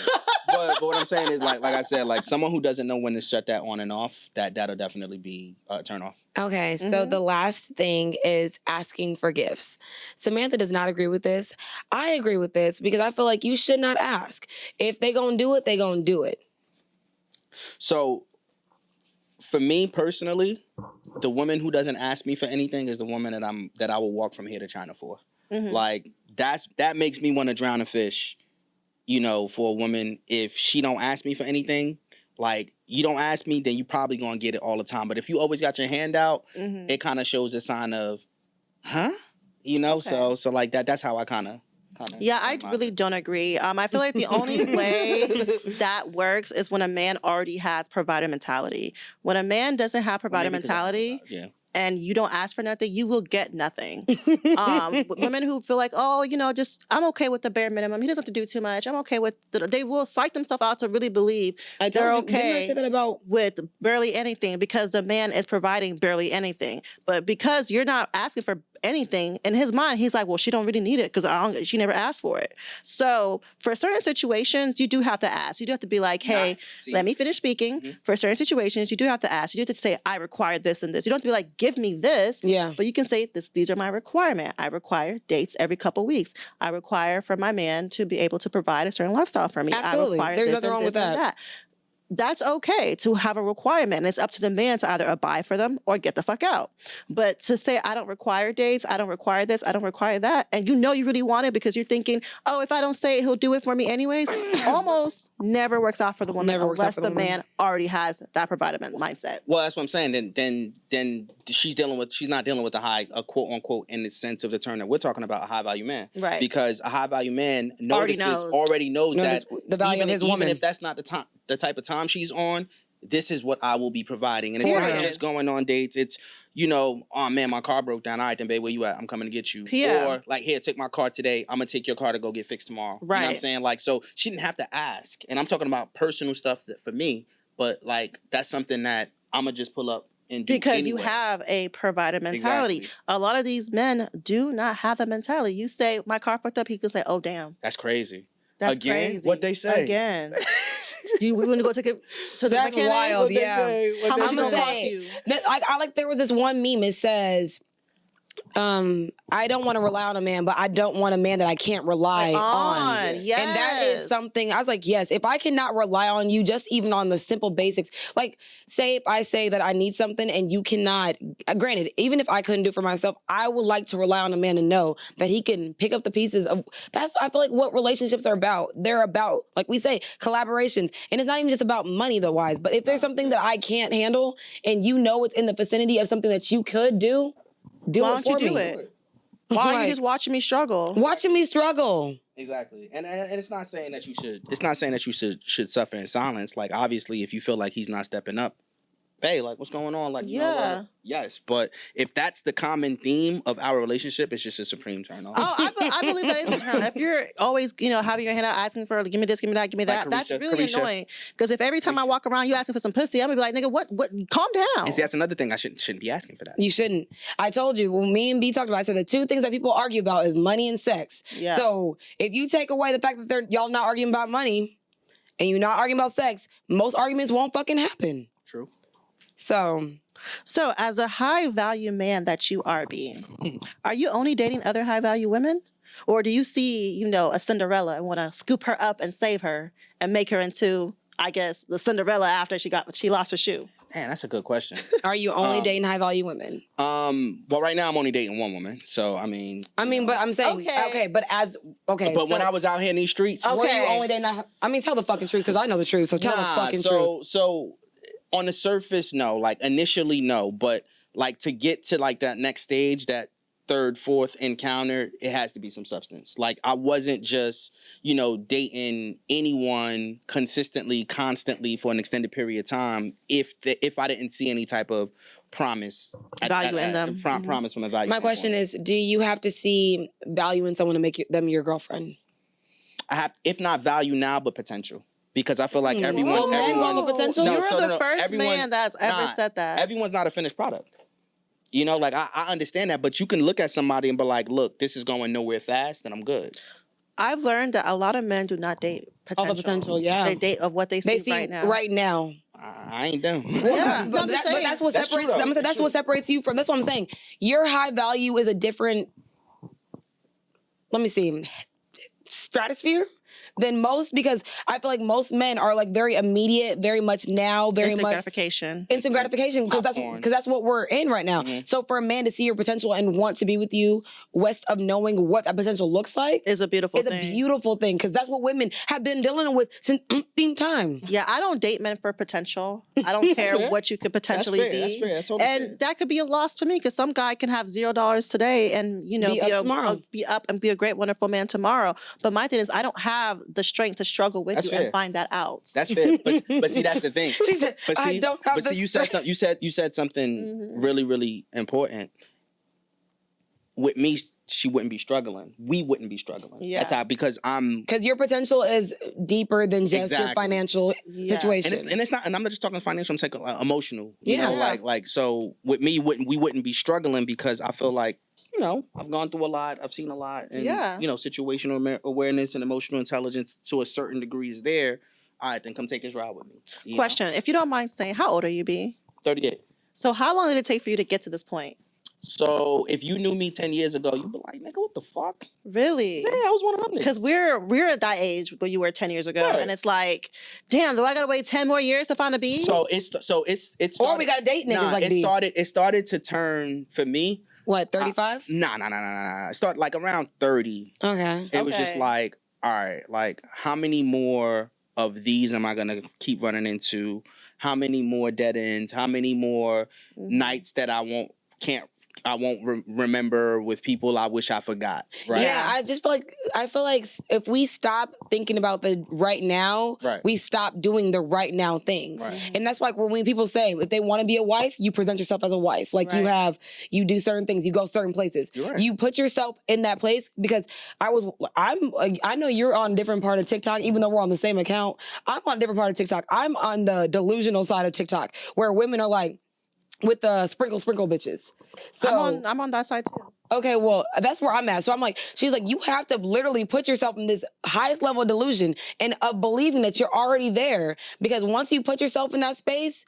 but what I'm saying is, like I said, someone who doesn't know when to shut that on and off, that'll definitely be a turn off. Okay, so the last thing is asking for gifts. Samantha does not agree with this. I agree with this because I feel like you should not ask. If they gonna do it, they gonna do it. So, for me personally, the woman who doesn't ask me for anything is the woman that I will walk from here to China for. Like that makes me want to drown a fish, for a woman. If she don't ask me for anything, like you don't ask me, then you probably gonna get it all the time. But if you always got your hand out, it kind of shows a sign of, huh? Okay. So like that's how I kind of. Yeah, I really don't agree. I feel like the only way that works is when a man already has provider mentality. When a man doesn't have provider mentality, and you don't ask for nothing, you will get nothing. Women who feel like, just I'm okay with the bare minimum. He doesn't have to do too much. I'm okay with. They will psych themselves out to really believe they're okay with barely anything because the man is providing barely anything. But because you're not asking for anything, in his mind, he's like, well, she don't really need it because she never asked for it. So for certain situations, you do have to ask. You do have to be like, hey, let me finish speaking. For certain situations, you do have to ask. You do have to say, I require this and this. You don't have to be like, give me this. Yeah. But you can say, these are my requirement. I require dates every couple weeks. I require for my man to be able to provide a certain lifestyle for me. Absolutely. I require There's this nothing and wrong this with and that. that's okay to have a requirement. And it's up to the man to either abide for them or get the fuck out. But to say, I don't require dates, I don't require this, I don't require that, and you know you really want it because you're thinking, oh, if I don't say it, he'll do it for me anyways, almost never works out for the woman unless the man already has that provider mindset. Well, that's what I'm saying. Then she's not dealing with a quote unquote, in the sense of the term that we're talking about, a high value man. Right. Because a high value man already knows that the value of his woman. Even if that's not the type of time she's on, this is what I will be providing. And it's not just going on dates. It's, oh man, my car broke down. All right, then babe, where you at? I'm coming to get you. Yeah. Or like, here, take my car today. I'm gonna take your car to go get fixed tomorrow. Right. You know what I'm saying? Like, so she didn't have to ask. And I'm talking about personal stuff that for me, but like that's something that I'm gonna just pull up and do because anyway. You have a provider mentality. Exactly. A lot of these men do not have the mentality. You say, my car fucked up, he could say, oh damn. That's crazy. That's Again? crazy. What'd they say? Again. We want to go take it to the That's mechanic? wild, yeah. How much I'm gonna gonna cost say, you? there was this one meme. It says, I don't want to rely on a man, but I don't want a man that I can't rely on. Yes. And that is something, I was like, yes, if I cannot rely on you, just even on the simple basics, like say if I say that I need something and you cannot, granted, even if I couldn't do it for myself, I would like to rely on a man to know that he can pick up the pieces of, I feel like what relationships are about. They're about, like we say, collaborations. And it's not even just about money though, wise, but if there's something that I can't handle and you know it's in the vicinity of something that you could do, why don't you do it? Why are you just watching me struggle? Watching me struggle. Exactly. And it's not saying that you should. It's not saying that you should suffer in silence. Like obviously, if you feel like he's not stepping up, hey, like what's going on? Like, you know what? Yes. But if that's the common theme of our relationship, it's just a supreme turn on. Oh, I believe that is a turn. If you're always, having your hand out asking for, give me this, give me that, give me that, that's really annoying. Because if every time I walk around, you asking for some pussy, I'm gonna be like, nigga, what? Calm down. And see, that's another thing. I shouldn't be asking for that. You shouldn't. I told you when me and B talked about it, I said the two things that people argue about is money and sex. Yeah. So if you take away the fact that y'all not arguing about money and you're not arguing about sex, most arguments won't fucking happen. True. So as a high value man that you are being, are you only dating other high value women? Or do you see, a Cinderella and want to scoop her up and save her and make her into, I guess, the Cinderella after she lost her shoe? Man, that's a good question. Are you only dating high value women? Well, right now I'm only dating one woman. So but I'm saying, But when I was out here in these streets, were you only dating? Tell the fucking truth because I know the truth. So tell the fucking truth. So on the surface, no. Like initially, no. But like to get to like that next stage, that third, fourth encounter, it has to be some substance. Like I wasn't just, dating anyone consistently, constantly for an extended period of time if I didn't see any type of promise. Value in them. Promise from a value. My question is, do you have to see value in someone to make them your girlfriend? I have, if not value now, but potential. Because I feel like everyone potential. No, you're the first man that's ever said that. Everyone's not a finished product. I understand that, but you can look at somebody and be like, look, this is going nowhere fast and I'm good. I've learned that a lot of men do not date potential. All the potential, yeah. They date of what they see right now. Right now. I ain't down. Yeah, but that's what separates. I'm saying that's what separates you from. That's what I'm saying. Your high value is a different. Let me see. Stratosphere than most, because I feel like most men are like very immediate, very much now, very instant much gratification. Instant gratification, because that's what we're in right now. Mm-hmm. So for a man to see your potential and want to be with you, west of knowing what that potential looks like, is a beautiful thing. It's a beautiful thing, because that's what women have been dealing with since time. Yeah, I don't date men for potential. I don't care what you could potentially be. That's fair. That's and fair. That could be a loss to me, because some guy can have $0 today and be up and be a great, wonderful man tomorrow. But my thing is, I don't have the strength to struggle with you and find that out. That's fair. But see, that's the thing. She said, I don't have the strength. You said something really, really important. With me, she wouldn't be struggling. We wouldn't be struggling. Yeah. That's how, because your potential is deeper than just your financial situation. And it's not, and I'm not just talking financial, I'm saying emotional. You know, like so with me, we wouldn't be struggling because I feel like, I've gone through a lot, I've seen a lot, and situational awareness and emotional intelligence to a certain degree is there. All right, then come take this ride with me. Question, if you don't mind saying, how old are you, B? 38. So how long did it take for you to get to this point? So if you knew me 10 years ago, you'd be like, nigga, what the fuck? Really? Yeah, I was one of them niggas. Because we're at that age where you were 10 years ago, Right. and it's like, damn, do I gotta wait 10 more years to find a B? So it's started, Or we got to date niggas like these. it started to turn for me. What, 35? Nah. It started like around 30. Okay. It was just Okay. like, all right, like how many more of these am I gonna keep running into? How many more dead ends? How many more nights that I won't remember with people I wish I forgot? Right. Yeah, I feel like if we stop thinking about the right now, Right. we stop doing the right now things. Right. And that's like when people say if they want to be a wife, you present yourself as a wife. Like Right. you do certain things, you go certain places. You're right. You put yourself in that place because I know you're on a different part of TikTok, even though we're on the same account. I'm on a different part of TikTok. I'm on the delusional side of TikTok where women are like with the sprinkle bitches. So I'm on that side too. okay, well, that's where I'm at. So I'm like, she's like, you have to literally put yourself in this highest level of delusion and of believing that you're already there. Because once you put yourself in that space,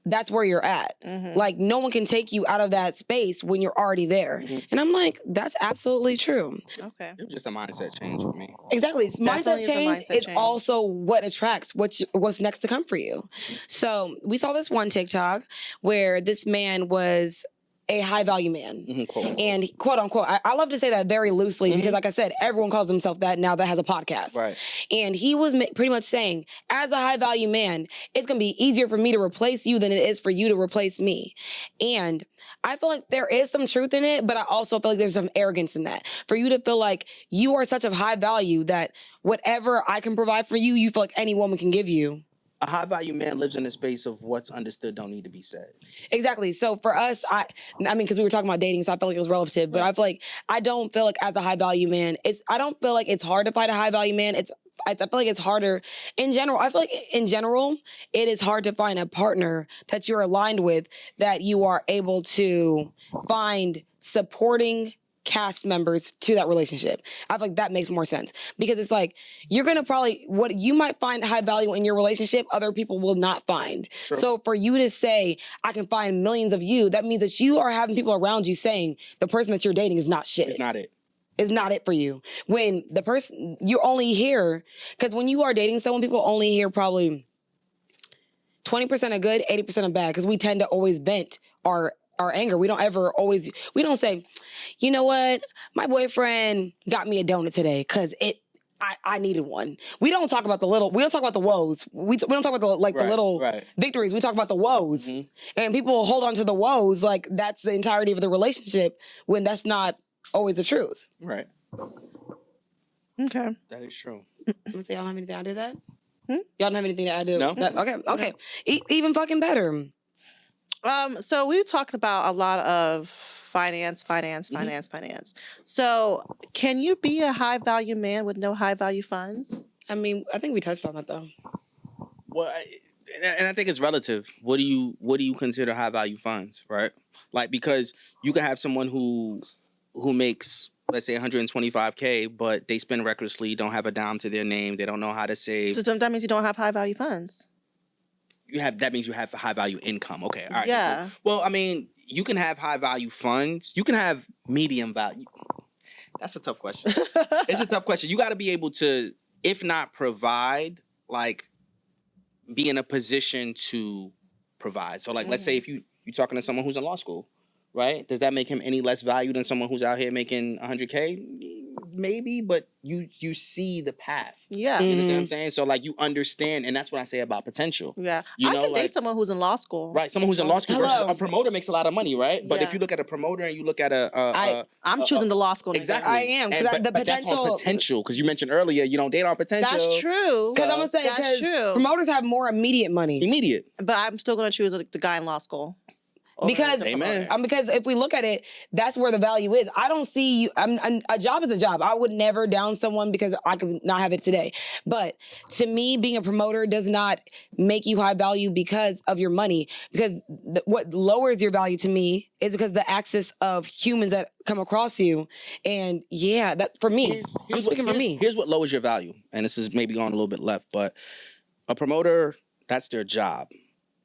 that's where you're at. Like, no one can take you out of that space when you're already there. And I'm like, that's absolutely true. Okay. It was just a mindset change for me. Exactly. Definitely Mindset is a change mindset is change. also what attracts what's next to come for you. So we saw this one TikTok where this man was a high value man. Cool. And quote unquote, I love to say that very loosely because like I said, everyone calls himself that now that has a podcast. Right. And he was pretty much saying, as a high value man, it's going to be easier for me to replace you than it is for you to replace me. And I feel like there is some truth in it, but I also feel like there's some arrogance in that. For you to feel like you are such of high value that whatever I can provide for you, you feel like any woman can give you. A high value man lives in a space of what's understood don't need to be said. Exactly. So for us, I mean, because we were talking about dating, so I felt like it was relative, but I feel like I don't feel like as a high value man, I don't feel like it's hard to find a high value man. I feel like it's harder in general. I feel like in general, it is hard to find a partner that you're aligned with, that you are able to find supporting cast members to that relationship. I feel like that makes more sense because it's like you're gonna probably what you might find high value in your relationship, other people will not find. True. So for you to say I can find millions of you, that means that you are having people around you saying the person that you're dating is not shit. It's not it. Is not it for you. When the person you only hear, because when you are dating someone, people only hear probably 20% of good, 80% of bad, because we tend to always vent our anger. We don't say, you know what, my boyfriend got me a donut today because I needed one. We don't talk about the woes. We don't talk about the little victories. We talk about the woes. And people hold on to the woes like that's the entirety of the relationship when that's not always the truth. Right. Okay. That is true. Let me see, y'all don't have anything to add to that? Y'all don't have anything to add to No. that? Okay. Even fucking better. So we talked about a lot of finance. So can you be a high value man with no high value funds? I mean, I think we touched on that though. Well, and I think it's relative. What do you consider high value funds, right? Like, because you can have someone who makes, let's say, 125K, but they spend recklessly, don't have a dime to their name, they don't know how to save. So that means you don't have high value funds. That means you have high value income. Okay, all right. Yeah. Cool. Well, I mean, you can have high value funds. You can have medium value. That's a tough question. It's a tough question. You got to be able to, if not provide, like, be in a position to provide. So, like, let's say if you're talking to someone who's in law school, right? Does that make him any less value than someone who's out here making 100K? Maybe, but you see the path. Yeah. You understand what I'm saying? So, like, you understand, and that's what I say about potential. Yeah. You I know, can like, date someone who's in law school. right, someone who's in law school versus Hello. a promoter makes a lot of money, right? But if Yeah. you look at a promoter and you look at I'm choosing the law school. nigga. exactly, I am, 'cause the but that's on potential- potential, because you mentioned earlier you don't date on potential. That's true. Because I'm gonna say, That's because true. promoters have more immediate money. Immediate. But I'm still gonna choose the guy in law school. over Because, the promoter. because if we look at it, that's where the value is. I don't see you. A job is a job. I would never down someone because I could not have it today. But to me, being a promoter does not make you high value because of your money. Because what lowers your value to me is because the access of humans that come across you. And yeah, that for me, I'm speaking for me. Here's what lowers your value, and this is maybe going a little bit left, but a promoter, that's their job.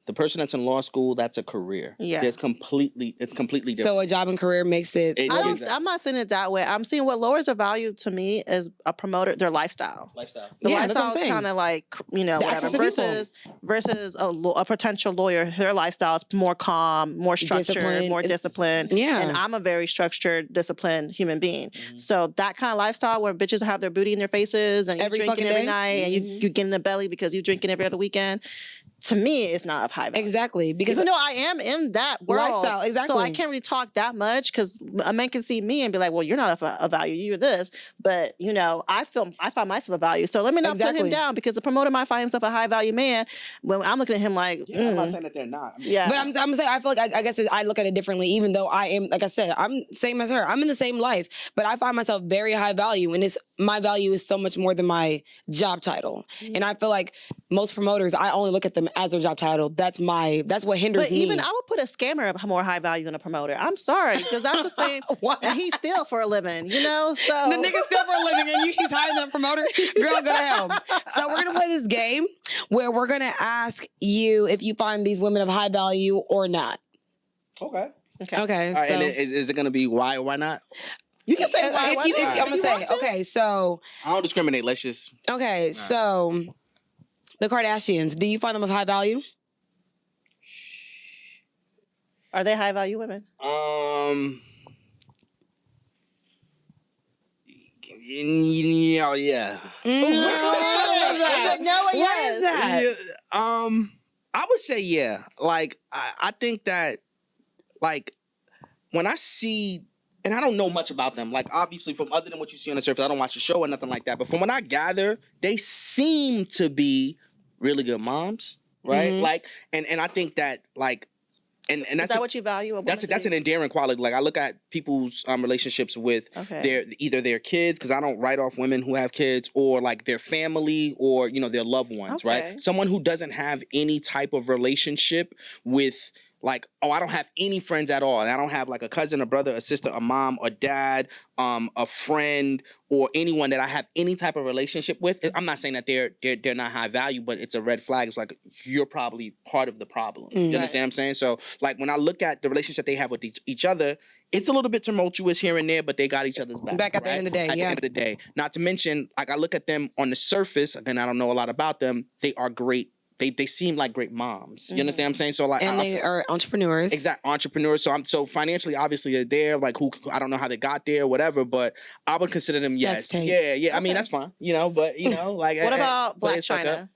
The person that's in law school, that's a career. Yeah. It's completely different. So a job and career makes it. I'm not saying it that way. I'm seeing what lowers their value to me is a promoter, their lifestyle. The Yeah, that's what I'm lifestyle is saying. kind of like, you know, The whatever. access to Versus a potential lawyer, their lifestyle is more calm, more structured, Disciplined. more disciplined. Yeah. And I'm a very structured, disciplined human being. Mhm. So that kind of lifestyle where bitches have their booty in their faces and you Every drinking fucking every day? night and you get in the belly because you drinking every other weekend. To me, it's not of high value. Exactly. Because Even though I am in that world, Lifestyle, exactly. so I can't really talk that much because a man can see me and be like, "Well, you're not of value. You're this." But you know, I find myself a value. So let me not put him Exactly. down because the promoter might find himself a high value man. When I'm looking at him like, I'm not saying that they're not. I mean, yeah. But I'm saying I feel like I guess I look at it differently. Even though I am, like I said, I'm same as her. I'm in the same life, but I find myself very high value, and my value is so much more than my job title. And I feel like most promoters, I only look at them as their job title. That's what hinders But me. even I would put a scammer of more high value than a promoter. I'm sorry because that's the same. What? And he's still for a living, you know. So The nigga still for a living and he's hiding that promoter. Girl, go to hell. So we're gonna play this game where we're gonna ask you if you find these women of high value or not. Okay. okay. Okay. All right, so and is it going to be why or why not? You can say why. if why you, not? if, I'm gonna you say want to. okay. So I don't discriminate. Let's just. so the Kardashians. Do you find them of high value? Are they high value women? Yeah. No, What is that? Yeah, I would say yeah. Like I think that like when I see, and I don't know much about them. Like obviously from other than what you see on the surface, I don't watch the show or nothing like that. But from what I gather, they seem to be really good moms, right? Mhm. Like and I think that like and Is that's that what you value? A woman that's to an be? endearing quality. Like I look at people's relationships with Okay. either their kids, because I don't write off women who have kids, or like their family, or their loved ones, Okay. right? Someone who doesn't have any type of relationship with like, oh, I don't have any friends at all, and I don't have like a cousin, a brother, a sister, a mom, a dad, a friend, or anyone that I have any type of relationship with. I'm not saying that they're not high value, but it's a red flag. It's like you're probably part of the problem. You understand what I'm saying? So like when I look at the relationship they have with each other, it's a little bit tumultuous here and there, but they got each other's back. Back at the end of the day, At the end of the day. Not to mention, like I look at them on the surface, again, I don't know a lot about them. They are great. They seem like great moms. You understand what I'm saying? So like, And they are entrepreneurs. Exact entrepreneurs. So financially, obviously, they're there. Like I don't know how they got there, whatever. But I would consider them yes, tape. yeah. I mean Okay. that's fine, but like What about play Black it stuck China?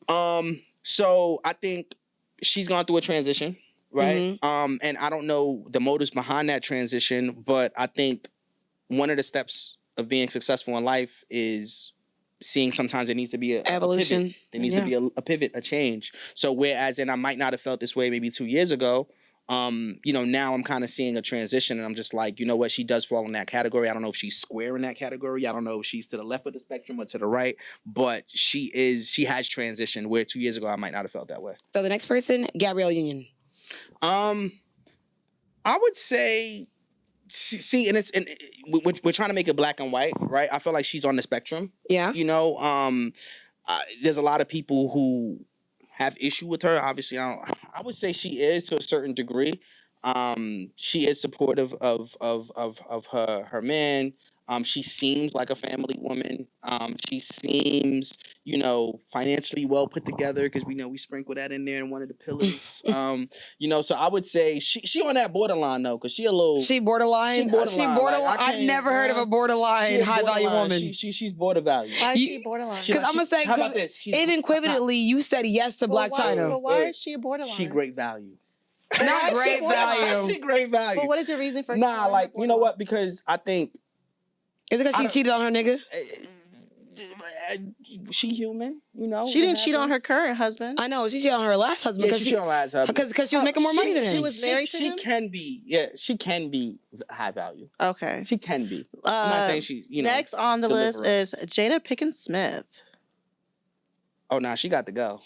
up. So I think she's gone through a transition, right? Mm-hmm. And I don't know the motives behind that transition, but I think one of the steps of being successful in life is seeing sometimes there needs to be a Evolution. pivot. There needs to be a pivot, a change. So whereas I might not have felt this way maybe 2 years ago, now I'm kind of seeing a transition, and I'm just like, you know what, she does fall in that category. I don't know if she's square in that category. I don't know if she's to the left of the spectrum or to the right, but she has transitioned where 2 years ago I might not have felt that way. So the next person, Gabrielle Union. I would say, see, we're trying to make it black and white, right? I feel like she's on the spectrum. Yeah. There's a lot of people who have issue with her. Obviously, I would say she is to a certain degree. She is supportive of her man. She seems like a family woman. She seems, financially well put together, because we know we sprinkle that in there in one of the pillars. So I would say she on that borderline though, because she a little. She borderline. She borderline. Like, I've never heard of a borderline high value woman. She's border value. Why is she borderline? Because I'm gonna say, how about this? even equivalently, you said yes to Black China. But why is she a borderline? She great value. Not great value. She great value. But what is your reason for? Nah, like you know what? Because I think Is it because she cheated on her nigga? she human, She didn't cheat on her current husband. I know she cheated on her last husband Yeah, because she cheated on her last husband. because she was making more money than him. She was married to She him? can be, she can be high value. Okay. She can be. I'm not saying she, Next on the list deliverance. is Jada Pinkett Smith. Oh, nah, she got to go.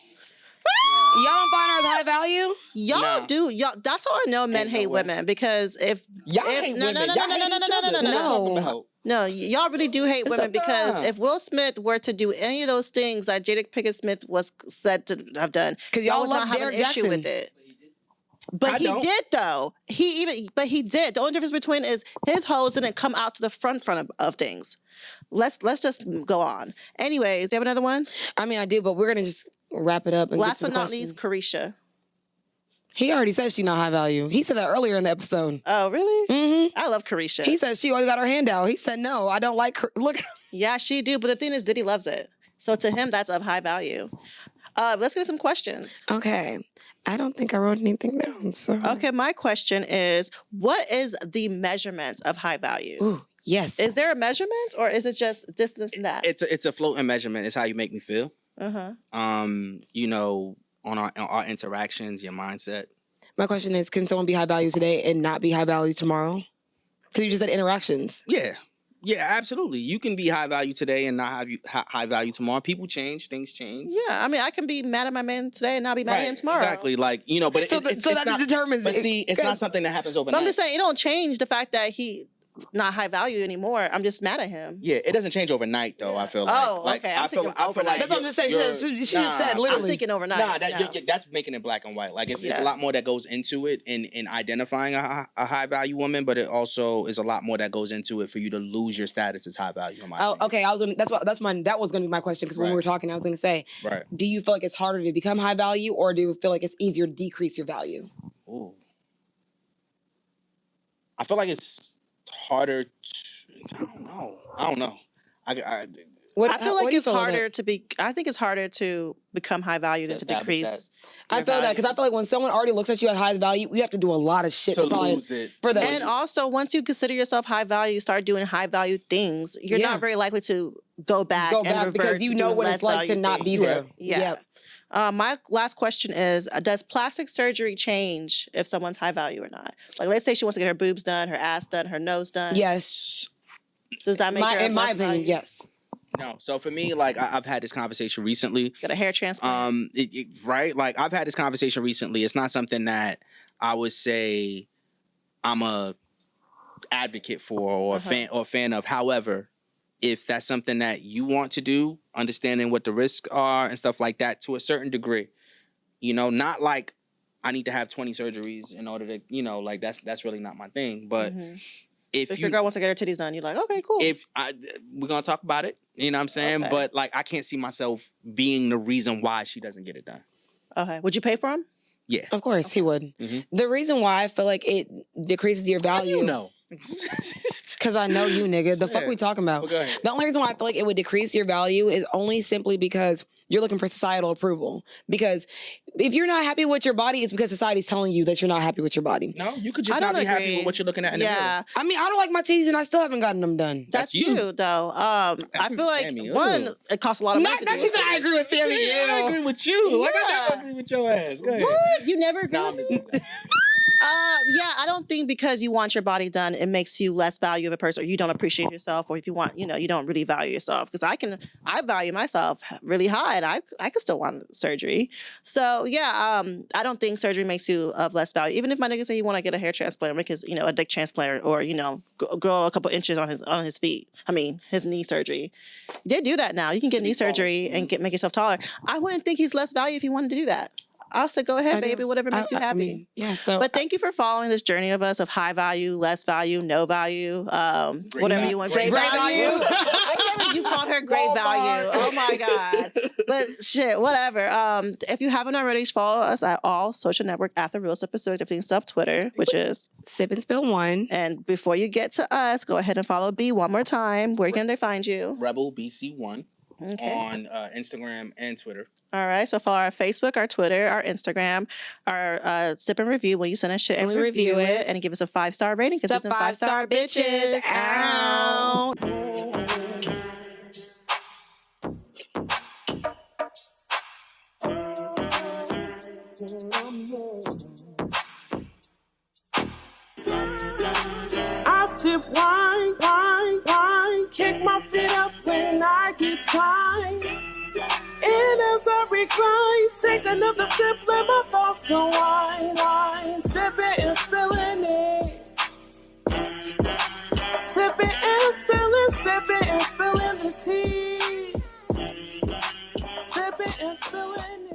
Y'all don't find her as high value? Y'all Nah. do. Y'all. That's how I know men Ain't no hate way. women because if Y'all if hate no, women. no, no, Y'all no, hate no, each no, other. no, What are you no. talking about? no, y'all really do hate women because nah. if Will Smith were to do any of those things that Jada Pinkett Smith was said to have done, Because y'all would love not have Derek an issue Jackson. with it. But I he don't. did though. He did. The only difference between is his hoes didn't come out to the front of things. Let's just go on. Anyways, you have another one? I mean, I do, but we're going to just wrap it up and Last get to but the not questions. least, Carisha. He already said she's not high value. He said that earlier in the episode. Oh, really? Mm-hmm. I love Carisha. He said she always got her hand out. He said, no, I don't like her. Look. Yeah, she do. But the thing is, Diddy loves it. So to him, that's of high value. Let's get some questions. Okay. I don't think I wrote anything down. So. Okay, my question is, what is the measurement of high value? Ooh, yes. Is there a measurement or is it just this and that? It's a floating measurement. It's how you make me feel. Uh-huh. You know, on our interactions, your mindset. My question is, can someone be high value today and not be high value tomorrow? Because you just said interactions. Yeah, absolutely. You can be high value today and not have high value tomorrow. People change, things change. Yeah, I mean, I can be mad at my man today and not be mad at him tomorrow. Exactly, like but So it's that not, determines. But see, it's not something that happens But overnight. I'm just saying, it don't change the fact that he not high value anymore. I'm just mad at him. Yeah, it doesn't change overnight though. I feel Oh, like, okay. I feel like That's what I'm just saying. She just said I'm literally. thinking overnight. Nah, No. that's making it black and white. Like it's a lot more that goes into it in identifying a high value woman, but it also is a lot more that goes into it for you to lose your status as high value. In my opinion. Okay. That was gonna be my question because when we were talking, I was gonna say, Right. do you feel like it's harder to become high value, or do you feel like it's easier to decrease your value? Ooh. I feel like it's harder. I don't know. I feel like it's harder to be. I think it's harder to become high value than to decrease. I feel that because I feel like when someone already looks at you at high value, you have to do a lot of shit to lose it for that. And also, once you consider yourself high value, start doing high value things. You're not very likely to go back and revert because you to know doing what less it's like to value not things. be there. Yeah. Yep. My last question is, does plastic surgery change if someone's high value or not? Like, let's say she wants to get her boobs done, her ass done, her nose done. Yes. Does that make her in my less opinion, value? yes. No. So for me, like I've had this conversation recently. Got a hair transplant. Right? Like I've had this conversation recently. It's not something that I would say I'm a advocate for or a fan of. However, if that's something that you want to do, understanding what the risks are and stuff like that to a certain degree, not like I need to have 20 surgeries in order to, like that's really not my thing. But if your girl wants to get her titties done, you're like, okay, cool. We're gonna talk about it, you know what I'm saying? Okay. But like I can't see myself being the reason why she doesn't get it done. Okay. Would you pay for them? Yeah. Of course he would. Mm-hmm. The reason why I feel like it decreases your value. How do you know? Because I know you, nigga. The fuck we talking about? Well, go ahead. The only reason why I feel like it would decrease your value is only simply because you're looking for societal approval. Because if you're not happy with your body, it's because society's telling you that you're not happy with your body. No, you could just not be happy with what you're looking at in the mirror. I mean, I don't like my titties and I still haven't gotten them done. That's you, though. I feel like, one, it costs a lot of money to do you said I agree with Sammy. I agree with you. Like I never agree with your ass. Go ahead. What? You never agree Nah, with me? Yeah, I don't think because you want your body done, it makes you less value of a person, or you don't appreciate yourself, or if you want, you don't really value yourself. Because I value myself really high, and I could still want surgery. So yeah, I don't think surgery makes you of less value. Even if my nigga say he want to get a hair transplant because a dick transplant, or grow a couple inches on his feet. I mean his knee surgery. They do that now. You can get knee surgery and make yourself taller. I wouldn't think he's less value if he wanted to do that. I'll say, go ahead, baby, whatever makes you happy. But thank you for following this journey of us of high value, less value, no value, whatever you want. Great value. You called her great value. Oh my God. But shit, whatever. If you haven't already, follow us at all social network at The Real Sip Stories. Everything's up Twitter, which is Sip and Spill 1. And before you get to us, go ahead and follow B one more time. Where can they find you? Rebel BC1 on Instagram and Twitter. All right, so follow our Facebook, our Twitter, our Instagram, our sip and review. When you send us shit and we review it, and give us a 5-star rating because we're some 5-star bitches. Ow. I sip wine, kick my feet up when I get tired. It is as I recline, take another sip, let my thoughts unwind. Wine, sipping and spilling it. Sipping and spilling the tea. Sipping and spilling it.